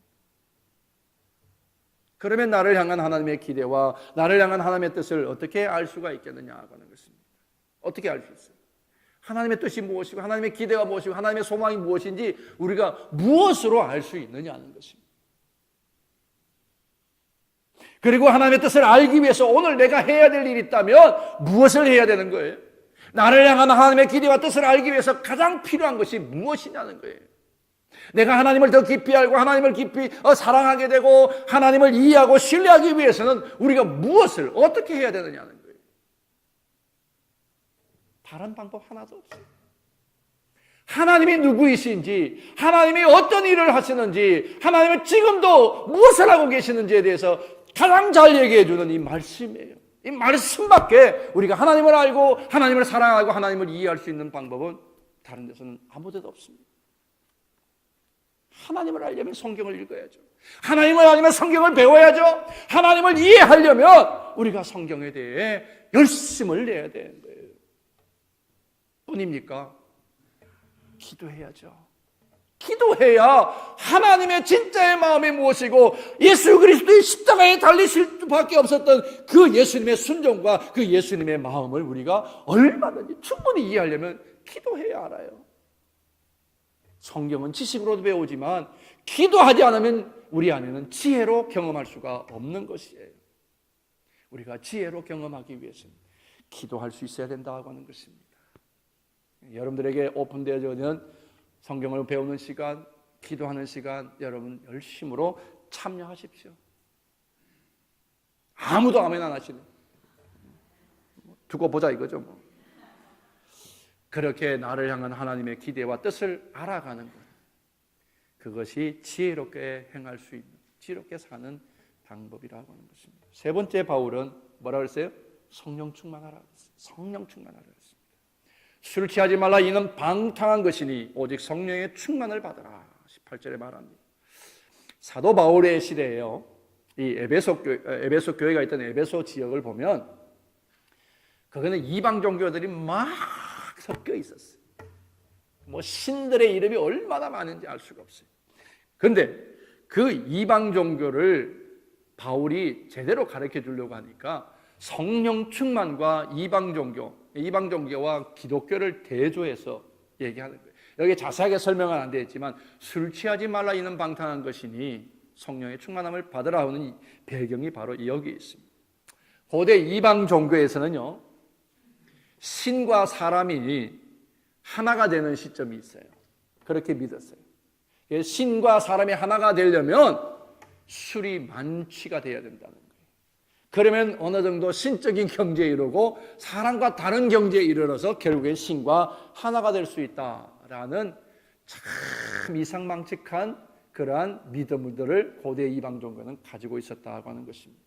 S1: 그러면 나를 향한 하나님의 기대와 나를 향한 하나님의 뜻을 어떻게 알 수가 있겠느냐 하는 것입니다. 어떻게 알 수 있어요? 하나님의 뜻이 무엇이고 하나님의 기대가 무엇이고 하나님의 소망이 무엇인지 우리가 무엇으로 알 수 있느냐는 것입니다. 그리고 하나님의 뜻을 알기 위해서 오늘 내가 해야 될 일이 있다면 무엇을 해야 되는 거예요? 나를 향한 하나님의 기대와 뜻을 알기 위해서 가장 필요한 것이 무엇이냐는 거예요. 내가 하나님을 더 깊이 알고 하나님을 깊이 사랑하게 되고 하나님을 이해하고 신뢰하기 위해서는 우리가 무엇을 어떻게 해야 되느냐는 거예요. 다른 방법 하나도 없어요. 하나님이 누구이신지, 하나님이 어떤 일을 하시는지, 하나님은 지금도 무엇을 하고 계시는지에 대해서 가장 잘 얘기해 주는 이 말씀이에요. 이 말씀밖에 우리가 하나님을 알고 하나님을 사랑하고 하나님을 이해할 수 있는 방법은 다른 데서는 아무 데도 없습니다. 하나님을 알려면 성경을 읽어야죠. 하나님을 알려면 성경을 배워야죠. 하나님을 이해하려면 우리가 성경에 대해 열심을 내야 되는 거예요. 뿐입니까? 기도해야죠. 기도해야 하나님의 진짜의 마음이 무엇이고 예수 그리스도의 십자가에 달리실 수밖에 없었던 그 예수님의 순종과 그 예수님의 마음을 우리가 얼마든지 충분히 이해하려면 기도해야 알아요. 성경은 지식으로도 배우지만 기도하지 않으면 우리 안에는 지혜로 경험할 수가 없는 것이에요. 우리가 지혜로 경험하기 위해서는 기도할 수 있어야 된다고 하는 것입니다. 여러분들에게 오픈되어져 있는 성경을 배우는 시간, 기도하는 시간 여러분 열심으로 참여하십시오. 아무도 아멘 안 하시네. 두고 보자 이거죠 뭐. 그렇게 나를 향한 하나님의 기대와 뜻을 알아가는 것, 그것이 지혜롭게 행할 수 있는, 지혜롭게 사는 방법이라고 하는 것입니다. 세 번째 바울은 뭐라고 했어요? 성령 충만하라 했어요. 성령 충만하라 했습니다. 술 취하지 말라 이는 방탕한 것이니 오직 성령의 충만을 받아라. 18절에 말합니다. 사도 바울의 시대에요, 이 에베소 교회가 있던 에베소 지역을 보면 거기는 이방 종교들이 막 섞여 있었어요. 뭐 신들의 이름이 얼마나 많은지 알 수가 없어요. 그런데 그 이방 종교를 바울이 제대로 가르쳐 주려고 하니까 성령 충만과 이방 종교와 기독교를 대조해서 얘기하는 거예요. 여기 자세하게 설명은 안 되어 있지만 술 취하지 말라 이는 방탕한 것이니 성령의 충만함을 받으라 하는 이 배경이 바로 여기 있습니다. 고대 이방 종교에서는요, 신과 사람이 하나가 되는 시점이 있어요. 그렇게 믿었어요. 신과 사람이 하나가 되려면 술이 만취가 돼야 된다는 거예요. 그러면 어느 정도 신적인 경지에 이르고 사람과 다른 경지에 이르러서 결국엔 신과 하나가 될 수 있다라는 참 이상망측한 그러한 믿음들을 고대 이방 종교는 가지고 있었다고 하는 것입니다.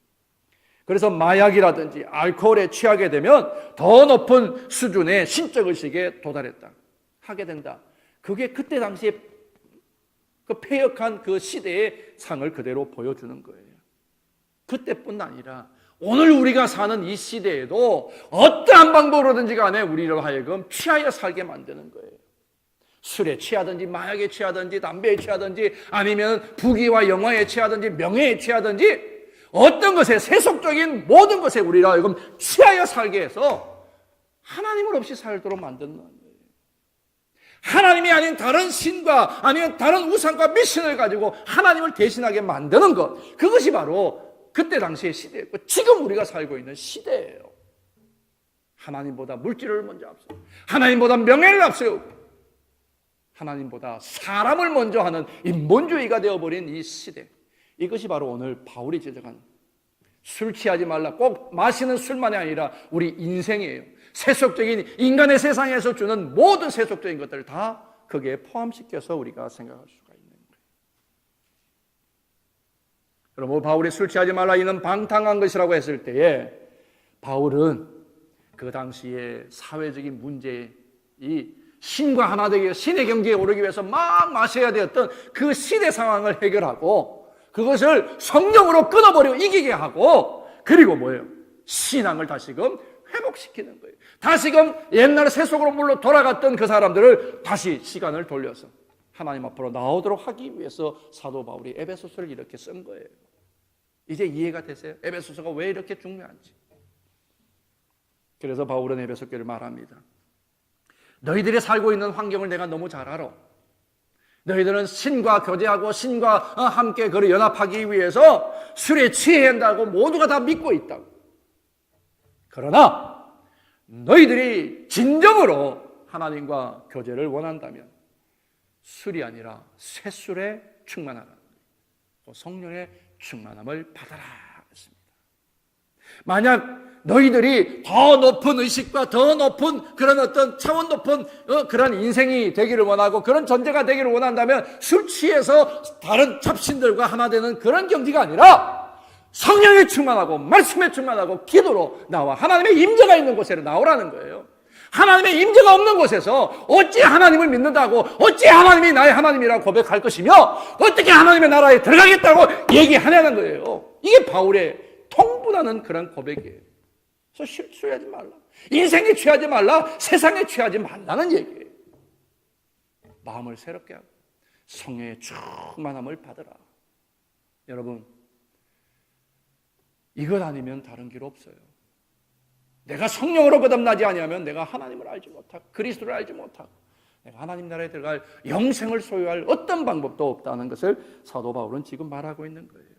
S1: 그래서 마약이라든지 알코올에 취하게 되면 더 높은 수준의 신적 의식에 도달했다 하게 된다. 그게 그때 당시에 그 패역한 그 시대의 상을 그대로 보여주는 거예요. 그때뿐 아니라 오늘 우리가 사는 이 시대에도 어떠한 방법으로든지 간에 우리를 하여금 취하여 살게 만드는 거예요. 술에 취하든지 마약에 취하든지 담배에 취하든지 아니면 부귀와 영화에 취하든지 명예에 취하든지 어떤 것에 세속적인 모든 것에 우리를 하여금 취하여 살게 해서 하나님을 없이 살도록 만드는 거예요. 하나님이 아닌 다른 신과 아니면 다른 우상과 미신을 가지고 하나님을 대신하게 만드는 것, 그것이 바로 그때 당시의 시대였고 지금 우리가 살고 있는 시대예요. 하나님보다 물질을 먼저 앞세우고 하나님보다 명예를 앞세우고 하나님보다 사람을 먼저 하는 인본주의가 되어버린 이 시대, 이것이 바로 오늘 바울이 지적한 술 취하지 말라, 꼭 마시는 술만이 아니라 우리 인생이에요. 세속적인 인간의 세상에서 주는 모든 세속적인 것들을 다 거기에 포함시켜서 우리가 생각할 수가 있는 거예요. 여러분, 바울이 술 취하지 말라 이는 방탕한 것이라고 했을 때에 바울은 그 당시에 사회적인 문제, 이 신과 하나 되기 위해서 신의 경지에 오르기 위해서 막 마셔야 되었던 그 시대 상황을 해결하고 그것을 성령으로 끊어버리고 이기게 하고, 그리고 뭐예요? 신앙을 다시금 회복시키는 거예요. 다시금 옛날 세속으로 물러 돌아갔던 그 사람들을 다시 시간을 돌려서 하나님 앞으로 나오도록 하기 위해서 사도 바울이 에베소서를 이렇게 쓴 거예요. 이제 이해가 되세요? 에베소서가 왜 이렇게 중요한지. 그래서 바울은 에베소 교회를 말합니다. 너희들이 살고 있는 환경을 내가 너무 잘 알아. 너희들은 신과 교제하고 신과 함께 그를 연합하기 위해서 술에 취해야 한다고 모두가 다 믿고 있다고. 그러나 너희들이 진정으로 하나님과 교제를 원한다면 술이 아니라 쇠술에 충만하라. 성령의 충만함을 받아라 했습니다. 만약 너희들이 더 높은 의식과 더 높은 그런 어떤 차원 높은 그런 인생이 되기를 원하고 그런 존재가 되기를 원한다면 술 취해서 다른 잡신들과 하나 되는 그런 경지가 아니라 성령에 충만하고 말씀에 충만하고 기도로 나와 하나님의 임재가 있는 곳에 나오라는 거예요. 하나님의 임재가 없는 곳에서 어찌 하나님을 믿는다고, 어찌 하나님이 나의 하나님이라고 고백할 것이며 어떻게 하나님의 나라에 들어가겠다고 얘기하냐는 거예요. 이게 바울의 통분하는 그런 고백이에요. 그래서 취하지 말라, 인생에 취하지 말라, 세상에 취하지 말라는 얘기예요. 마음을 새롭게 하고 성령의 충만함을 받으라. 여러분, 이것 아니면 다른 길 없어요. 내가 성령으로 거듭나지 아니하면 내가 하나님을 알지 못하고 그리스도를 알지 못하고 내가 하나님 나라에 들어갈 영생을 소유할 어떤 방법도 없다는 것을 사도 바울은 지금 말하고 있는 거예요.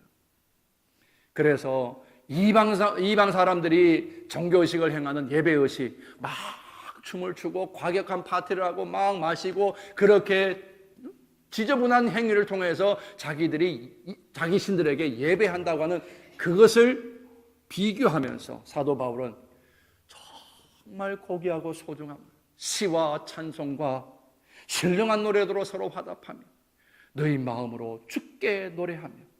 S1: 그래서 이방 사람들이 종교의식을 행하는 예배의식, 막 춤을 추고 과격한 파티를 하고 막 마시고 그렇게 지저분한 행위를 통해서 자기 신들에게 예배한다고 하는 그것을 비교하면서 사도 바울은 정말 고귀하고 소중한 시와 찬송과 신령한 노래로 서로 화답하며 너희 마음으로 주께 노래하며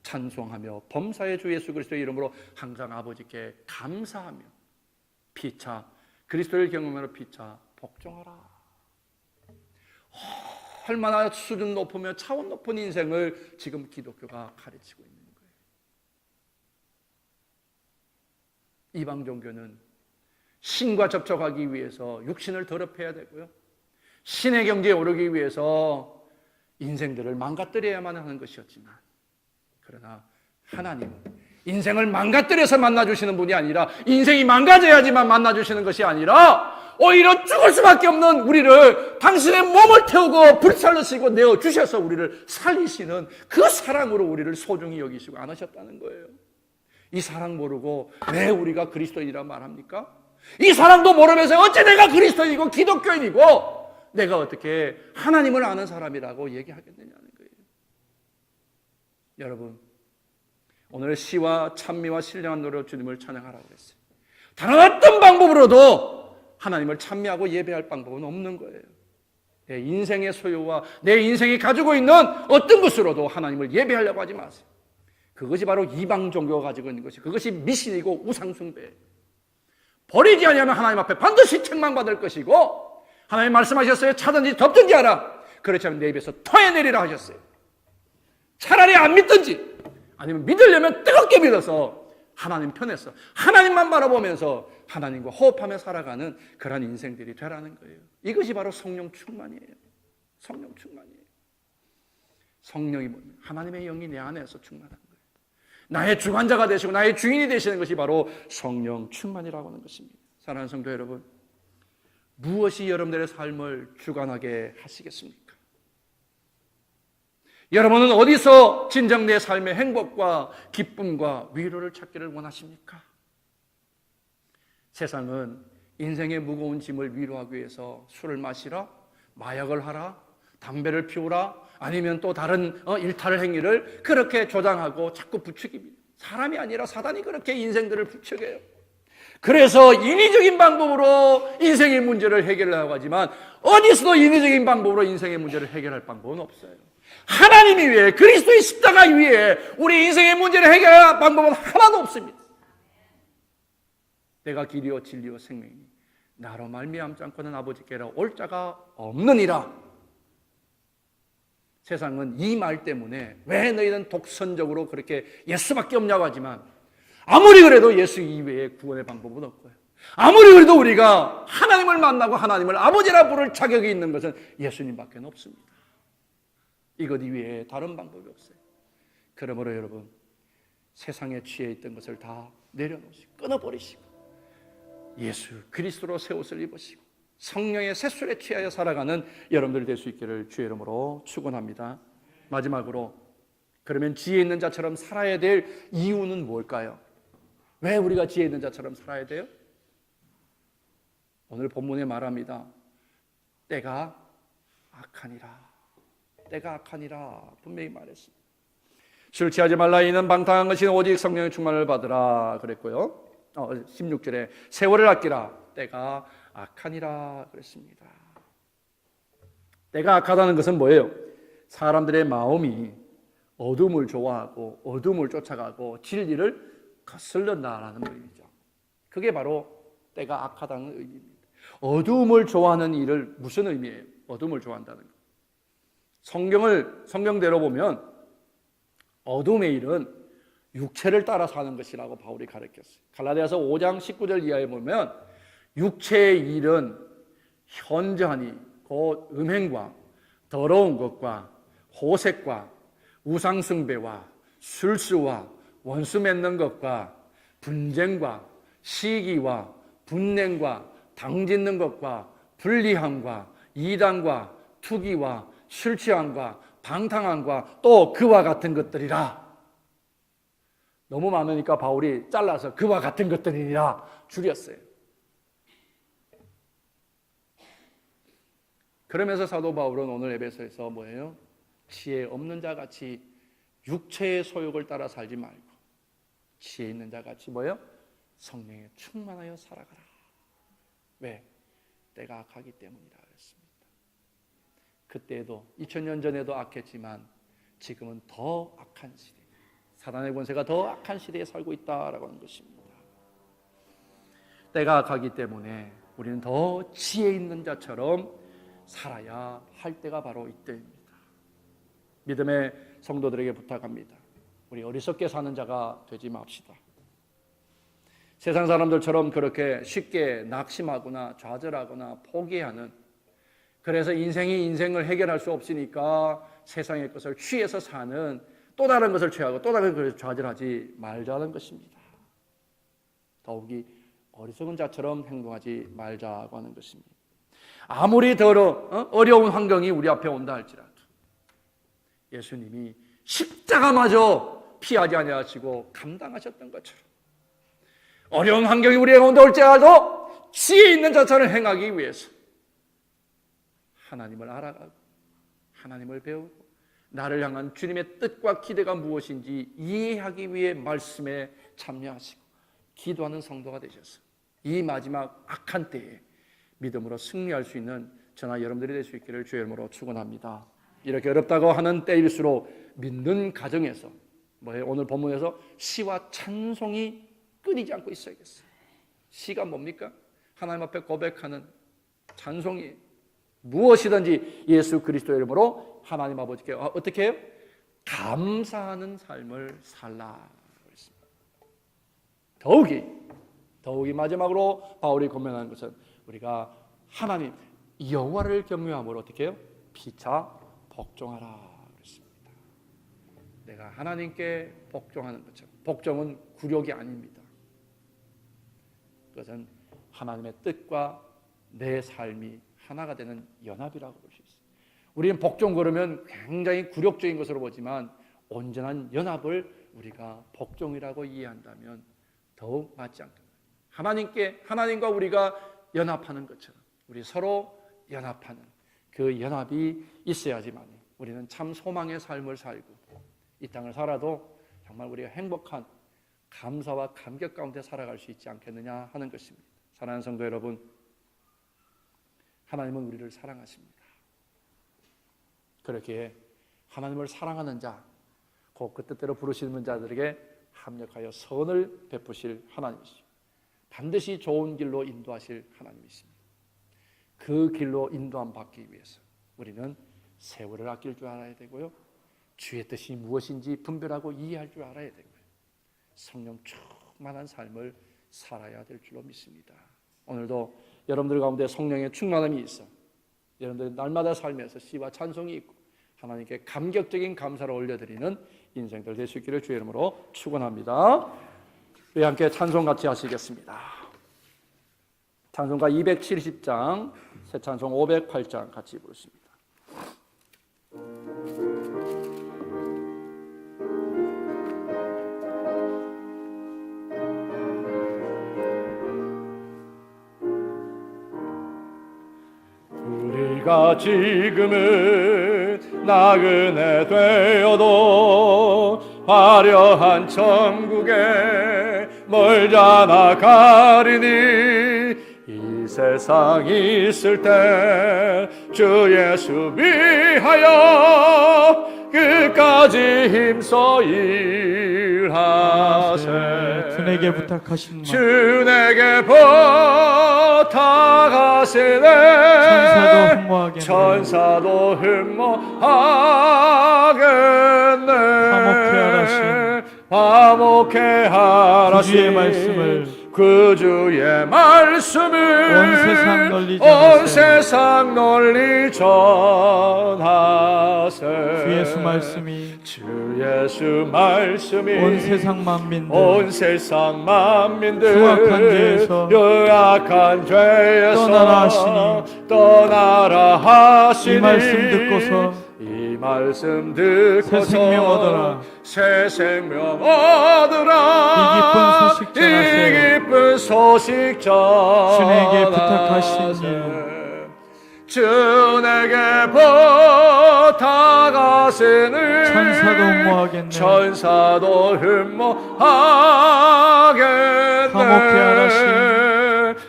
S1: 찬송하며 범사의 주 예수 그리스도의 이름으로 항상 아버지께 감사하며 피차 그리스도를 경험하며 피차 복종하라. 얼마나 수준 높으며 차원 높은 인생을 지금 기독교가 가르치고 있는 거예요. 이방 종교는 신과 접촉하기 위해서 육신을 더럽혀야 되고요, 신의 경지에 오르기 위해서 인생들을 망가뜨려야만 하는 것이었지만, 그러나 하나님은 인생을 망가뜨려서 만나주시는 분이 아니라 인생이 망가져야지만 만나주시는 것이 아니라 오히려 죽을 수밖에 없는 우리를 당신의 몸을 태우고 불살르시고 내어주셔서 우리를 살리시는 그 사랑으로 우리를 소중히 여기시고 안으셨다는 거예요. 이 사랑 모르고 왜 우리가 그리스도인이라 말합니까? 이 사랑도 모르면서 어째 내가 그리스도인이고 기독교인이고 내가 어떻게 하나님을 아는 사람이라고 얘기하겠느냐는 거예요. 여러분, 오늘 시와 찬미와 신령한 노래로 주님을 찬양하라고 했어요. 다른 어떤 방법으로도 하나님을 찬미하고 예배할 방법은 없는 거예요. 내 인생의 소유와 내 인생이 가지고 있는 어떤 것으로도 하나님을 예배하려고 하지 마세요. 그것이 바로 이방 종교가 가지고 있는 것이, 그것이 미신이고 우상숭배. 버리지 아니하면 하나님 앞에 반드시 책망받을 것이고, 하나님 말씀하셨어요. 차든지 덮든지 하라. 그렇지 않으면 내 입에서 토해내리라 하셨어요. 차라리 안 믿든지 아니면 믿으려면 뜨겁게 믿어서 하나님 편에서 하나님만 바라보면서 하나님과 호흡하며 살아가는 그런 인생들이 되라는 거예요. 이것이 바로 성령 충만이에요. 성령 충만이에요. 성령이 뭐냐? 하나님의 영이 내 안에서 충만한 거예요. 나의 주관자가 되시고 나의 주인이 되시는 것이 바로 성령 충만이라고 하는 것입니다. 사랑하는 성도 여러분, 무엇이 여러분들의 삶을 주관하게 하시겠습니까? 여러분은 어디서 진정 내 삶의 행복과 기쁨과 위로를 찾기를 원하십니까? 세상은 인생의 무거운 짐을 위로하기 위해서 술을 마시라, 마약을 하라, 담배를 피우라, 아니면 또 다른 일탈 행위를 그렇게 조장하고 자꾸 부추깁니다. 사람이 아니라 사단이 그렇게 인생들을 부추겨요. 그래서 인위적인 방법으로 인생의 문제를 해결하려고 하지만 어디서도 인위적인 방법으로 인생의 문제를 해결할 방법은 없어요. 하나님이 위해, 그리스도의 십자가 위에 우리 인생의 문제를 해결할 방법은 하나도 없습니다. 내가 길이요 진리요 생명이니 나로 말미암지 않고는 아버지께로 올 자가 없느니라. 세상은 이 말 때문에 왜 너희는 독선적으로 그렇게 예수밖에 없냐고 하지만, 아무리 그래도 예수 이외에 구원의 방법은 없고요. 아무리 그래도 우리가 하나님을 만나고 하나님을 아버지라 부를 자격이 있는 것은 예수님밖에 없습니다. 이것 이외에 다른 방법이 없어요. 그러므로 여러분, 세상에 취해 있던 것을 다 내려놓으시고 끊어버리시고 예수 그리스도로 새 옷을 입으시고 성령의 새술에 취하여 살아가는 여러분들이 될 수 있기를 주의 이름으로 축원합니다. 마지막으로, 그러면 지혜 있는 자처럼 살아야 될 이유는 뭘까요? 왜 우리가 지혜 있는 자처럼 살아야 돼요? 오늘 본문에 말합니다. 때가 악하니라. 때가 악하니라 분명히 말했습니다. 술 취하지 말라. 이는 방탕한 것이 오직 성령의 충만을 받으라 그랬고요. 16절에 세월을 아끼라. 때가 악하니라 그랬습니다. 때가 악하다는 것은 뭐예요? 사람들의 마음이 어둠을 좋아하고 어둠을 쫓아가고 진리를 거슬른다라는 의미죠. 그게 바로 때가 악하다는 의미입니다. 어둠을 좋아하는 일을 무슨 의미예요? 어둠을 좋아한다는 것. 성경대로 보면 어둠의 일은 육체를 따라 사는 것이라고 바울이 가르쳤어요. 갈라디아서 5장 19절 이하에 보면 육체의 일은 현저하니 곧 음행과 더러운 것과 호색과 우상숭배와 술수와 원수 맺는 것과 분쟁과 시기와 분냉과 당짓는 것과 불리함과 이단과 투기와 술 취함과 방탕함과 또 그와 같은 것들이라. 너무 많으니까 바울이 잘라서 그와 같은 것들이라 줄였어요. 그러면서 사도 바울은 오늘 에베소에서 뭐예요? 지혜 없는 자 같이 육체의 소욕을 따라 살지 말고 지혜 있는 자 같이 뭐예요? 성령에 충만하여 살아가라. 왜? 때가 악하기 때문이라 그랬습니다. 그때에도 2000년 전에도 악했지만 지금은 더 악한 시대, 사단의 권세가 더 악한 시대에 살고 있다라고 하는 것입니다. 때가 악하기 때문에 우리는 더 지혜 있는 자처럼 살아야 할 때가 바로 이때입니다. 믿음의 성도들에게 부탁합니다. 우리 어리석게 사는 자가 되지 맙시다. 세상 사람들처럼 그렇게 쉽게 낙심하거나 좌절하거나 포기하는, 그래서 인생을 해결할 수 없으니까 세상의 것을 취해서 사는, 또 다른 것을 취하고 또 다른 것을 좌절하지 말자는 것입니다. 더욱이 어리석은 자처럼 행동하지 말자고 하는 것입니다. 아무리 어려운 환경이 우리 앞에 온다 할지라도 예수님이 십자가마저 피하지 아니하시고 감당하셨던 것처럼 어려운 환경이 우리에게 온다 할지라도 지혜 있는 자처럼 행하기 위해서 하나님을 알아가고 하나님을 배우고 나를 향한 주님의 뜻과 기대가 무엇인지 이해하기 위해 말씀에 참여하시고 기도하는 성도가 되셔서 이 마지막 악한 때에 믿음으로 승리할 수 있는 저나 여러분들이 될 수 있기를 주의 이름으로 축원합니다. 이렇게 어렵다고 하는 때일수록 믿는 가정에서 뭐예요? 오늘 본문에서 시와 찬송이 끊이지 않고 있어야겠어요. 시가 뭡니까? 하나님 앞에 고백하는 찬송이 무엇이든지 예수 그리스도의 이름으로 하나님 아버지께 어떻게 해요? 감사하는 삶을 살라 그랬습니다. 더욱이 마지막으로 바울이 고면하는 것은 우리가 하나님 여호와를 경외함으로 어떻게 해요? 피차 복종하라 그랬습니다. 내가 하나님께 복종하는 것처럼, 복종은 굴욕이 아닙니다. 그것은 하나님의 뜻과 내 삶이 하나가 되는 연합이라고 볼 수 있어요. 우리는 복종 그러면 굉장히 굴욕적인 것으로 보지만 온전한 연합을 우리가 복종이라고 이해한다면 더욱 맞지 않겠나. 하나님과 우리가 연합하는 것처럼 우리 서로 연합하는 그 연합이 있어야지만 우리는 참 소망의 삶을 살고 이 땅을 살아도 정말 우리가 행복한 감사와 감격 가운데 살아갈 수 있지 않겠느냐 하는 것입니다. 사랑하는 성도 여러분, 하나님은 우리를 사랑하십니다. 그렇게 하나님을 사랑하는 자, 곧 그 뜻대로 부르시는 자들에게 합력하여 선을 베푸실 하나님이시죠. 반드시 좋은 길로 인도하실 하나님이십니다. 그 길로 인도함 받기 위해서 우리는 세월을 아낄 줄 알아야 되고요, 주의 뜻이 무엇인지 분별하고 이해할 줄 알아야 되고요, 성령 충만한 삶을 살아야 될 줄로 믿습니다. 오늘도 여러분들 가운데 성령의 충만함이 있어 여러분들 날마다 삶에서 시와 찬송이 있고 하나님께 감격적인 감사를 올려드리는 인생들 될 수 있기를 주의 이름으로 축원합니다. 우리 함께 찬송 같이 하시겠습니다. 찬송가 270장, 새 찬송 508장 같이 부르십니다. 우리가 지금은 나그네 되어도 화려한 천국에 멀잖아 가리니 이 세상 있을 때 주 예수 위하여 끝까지 힘써 일하세.
S2: 주에게 부탁하신 말,
S1: 주 내게 부탁하시네. 천사도 흠모하겠네. 화목해 하라신
S2: 주의 말씀을,
S1: 그 주의 말씀을 온 세상 널리 전하세.
S2: 주 예수 말씀이 온 세상 만민들
S1: 유약한 죄에서 떠나라 하시니 이 말씀 듣고서 새 생명 얻으라. 이 기쁜 소식 전하세.
S2: 주에게 부탁하신 일,
S1: 주 내게 부탁하시는 천사도 흠모하겠네.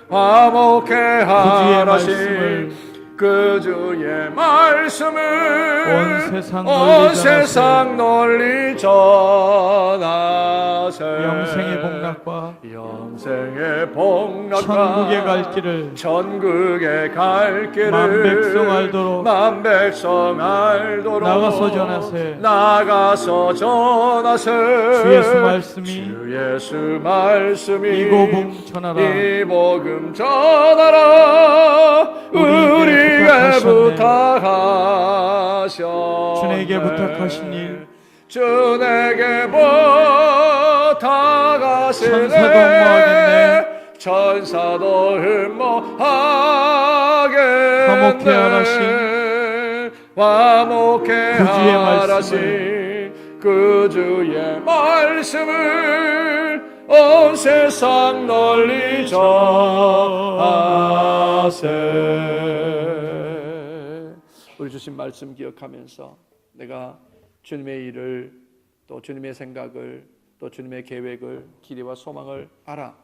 S1: 화목해 하라신 그 주의 말씀을 온 세상 널리 전하세. 영생의 복락과 천국에 갈 길을 만 백성 알도록 나가서 전하세. 주 예수 말씀이 이 복음 전하라. 우리에게 부탁하셨네.
S2: 주에게 부탁하신 일,
S1: 주 내게 부탁하시네. 천사도 흠모하겠네. 화목해 하라신 그 주의 말씀을 온 세상 널리 전하세. 우리 주신 말씀 기억하면서 내가 주님의 일을, 또 주님의 생각을, 또 주님의 계획을, 기대와 소망을 알아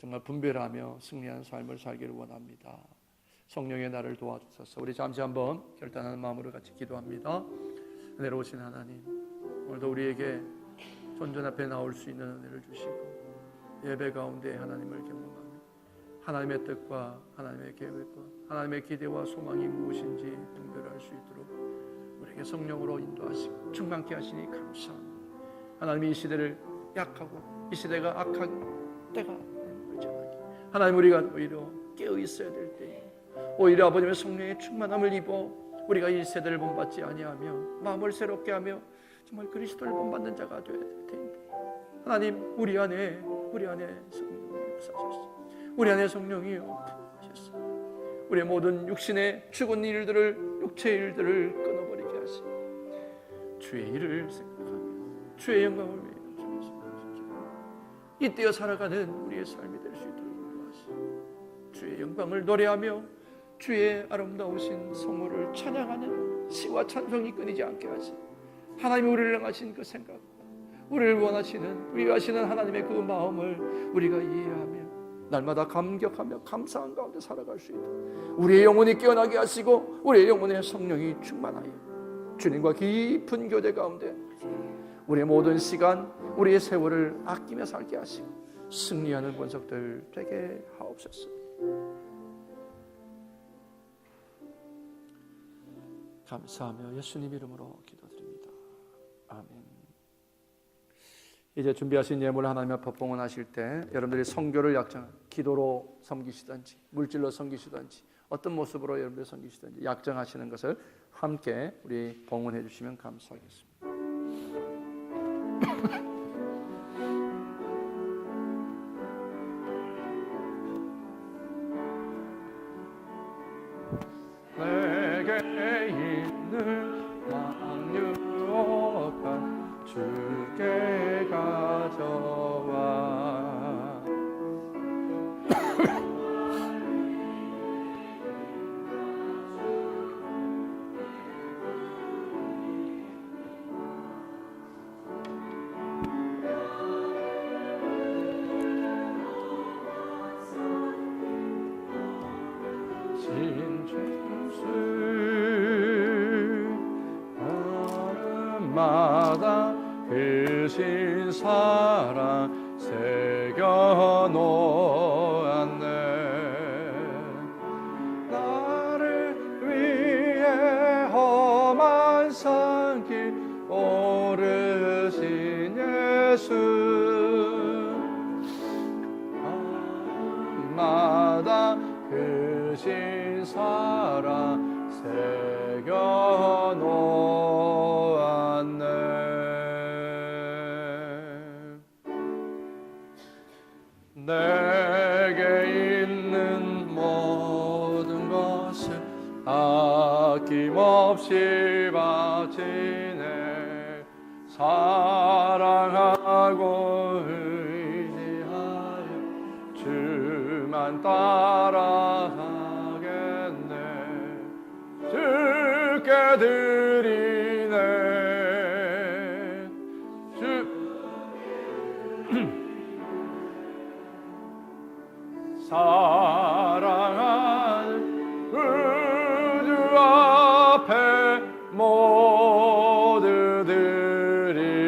S1: 정말 분별하며 승리한 삶을 살기를 원합니다. 성령의 나를 도와주소서. 우리 잠시 한번 결단하는 마음으로 같이 기도합니다. 은혜로우신 하나님, 오늘도 우리에게 전전 앞에 나올 수 있는 은혜를 주시고 예배 가운데 하나님을 경험하며 하나님의 뜻과 하나님의 계획과 하나님의 기대와 소망이 무엇인지 분별할 수 있도록 우리에게 성령으로 인도하시고 충만케 하시니 감사합니다. 하나님이 이 시대를 약하고 이 시대가 악한 때가 멀쩡하게 하나님, 우리가 오히려 깨어 있어야 될 때에 오히려 아버님의 성령의 충만함을 입어 우리가 이 세대를 본받지 아니하며 마음을 새롭게 하며 정말 그리스도를 본받는 자가 되어야 될 텐데, 하나님, 우리 안에 성령이 역사하소서. 우리 안에 성령이 역사하소서. 우리의 모든 육신의 죽은 일들을, 육체의 일들을 끊어버리게 하시고 주의 일을 생각하며 주의 영광을 위해 이때어 살아가는 우리의 삶이 될 수 있도록 인도하시고 주의 영광을 노래하며 주의 아름다우신 성호를 찬양하는 시와 찬송이 끊이지 않게 하시고 하나님이 우리를 향하신 그 생각과 우리를 원하시는, 위하시는 하나님의 그 마음을 우리가 이해하며 날마다 감격하며 감사한 가운데 살아갈 수 있도록 우리의 영혼이 깨어나게 하시고 우리의 영혼의 성령이 충만하여 주님과 깊은 교제 가운데 우리의 모든 시간, 우리의 세월을 아끼며 살게 하시고 승리하는 권속들 되게 하옵소서. 감사하며 예수님 이름으로 기도드립니다. 아멘. 이제 준비하신 예물 하나님 앞에 봉헌하실 때 여러분들이 선교를 약정, 기도로 섬기시든지 물질로 섬기시든지 어떤 모습으로 여러분들이 섬기시든지 약정하시는 것을 함께 우리 봉헌해 주시면 감사하겠습니다. 내게 있는 왕유혹한 주께 가져와 마다 크신 사랑 새겨놓았네. 나를 위해 험한 산길 오르신 예수, 마다 크신 사랑 새겨놓았네. 내게 있는 모든 것을 아낌없이 바치네. 사랑하고 의지하여 주만 따라가겠네. 주께 드리네. 사랑하는 우주 앞에 모두 드리네.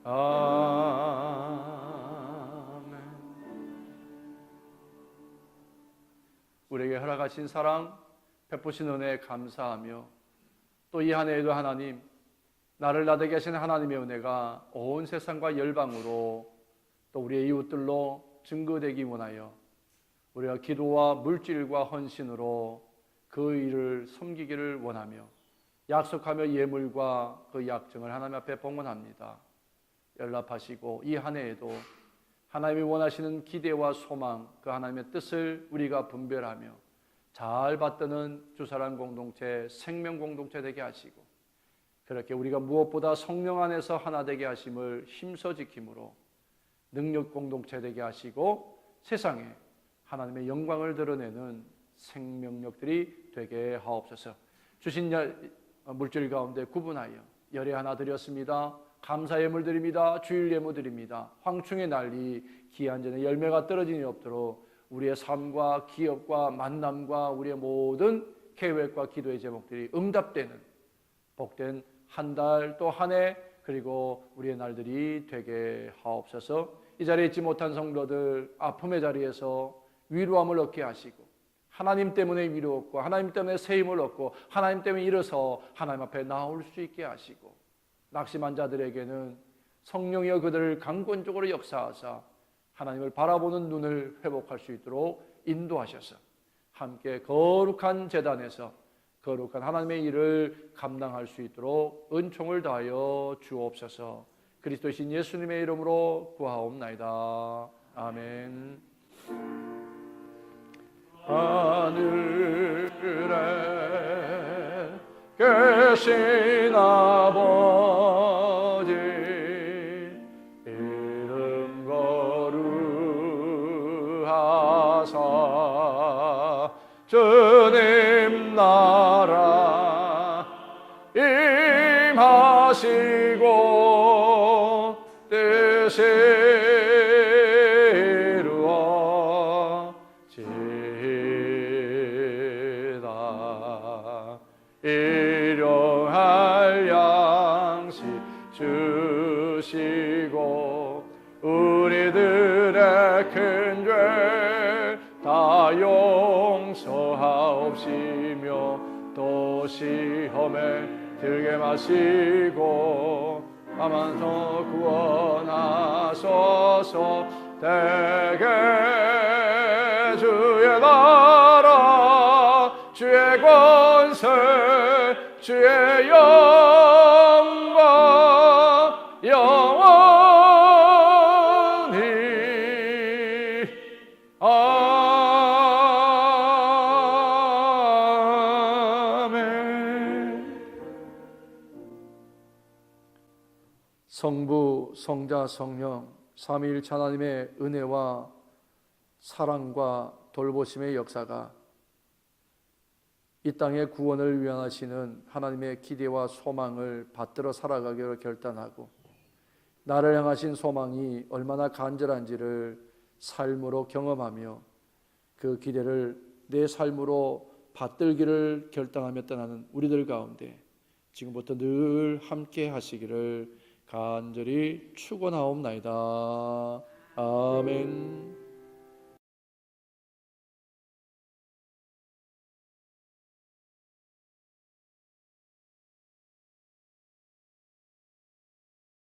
S1: 아멘. 우리에게 허락하신 사랑, 베푸신 은혜에 감사하며 또 이 한 해에도 하나님, 나를 나되게 하신 하나님의 은혜가 온 세상과 열방으로 또 우리의 이웃들로 증거되기 원하여 우리가 기도와 물질과 헌신으로 그 일을 섬기기를 원하며 약속하며 예물과 그 약정을 하나님 앞에 봉헌합니다. 연락하시고 이 한 해에도 하나님이 원하시는 기대와 소망, 그 하나님의 뜻을 우리가 분별하며 잘 받드는 주사랑 공동체, 생명 공동체 되게 하시고 그렇게 우리가 무엇보다 성령 안에서 하나 되게 하심을 힘써 지킴으로 능력 공동체 되게 하시고 세상에 하나님의 영광을 드러내는 생명력들이 되게 하옵소서. 주신 물질 가운데 구분하여 열에 하나 드렸습니다. 감사 예물 드립니다. 주일 예물 드립니다. 황충의 난리 귀한 전에 열매가 떨어지니 없도록 우리의 삶과 기업과 만남과 우리의 모든 계획과 기도의 제목들이 응답되는 복된 한 달 또 한 해 그리고 우리의 날들이 되게 하옵소서. 이 자리에 있지 못한 성도들 아픔의 자리에서 위로함을 얻게 하시고 하나님 때문에 위로 얻고 하나님 때문에 새 힘을 얻고 하나님 때문에 일어서 하나님 앞에 나올 수 있게 하시고 낙심한 자들에게는 성령이여 그들을 강권적으로 역사하사 하나님을 바라보는 눈을 회복할 수 있도록 인도하셔서 함께 거룩한 제단에서 거룩한 하나님의 일을 감당할 수 있도록 은총을 다하여 주옵소서. 그리스도신 예수님의 이름으로 구하옵나이다. 아멘. 하늘에 계신 아버지 이름 거룩하사 주님 나라 임하시고 뜻이 이루어지이다. 일용할 양식 주시고 우리들의 큰 죄 다 용서하옵시며 또 시험에 들게 마시고 다만서 구원하소서. 대개 주의 나라 주의 권세 주의 영광 영원히 아멘. 성부 성자 성령 삼위일체 하나님의 은혜와 사랑과 돌보심의 역사가 이 땅의 구원을 위안하시는 하나님의 기대와 소망을 받들어 살아가기로 결단하고 나를 향하신 소망이 얼마나 간절한지를 삶으로 경험하며 그 기대를 내 삶으로 받들기를 결단하며 떠나는 우리들 가운데 지금부터 늘 함께 하시기를 간절히 축원하옵나이다. 아멘.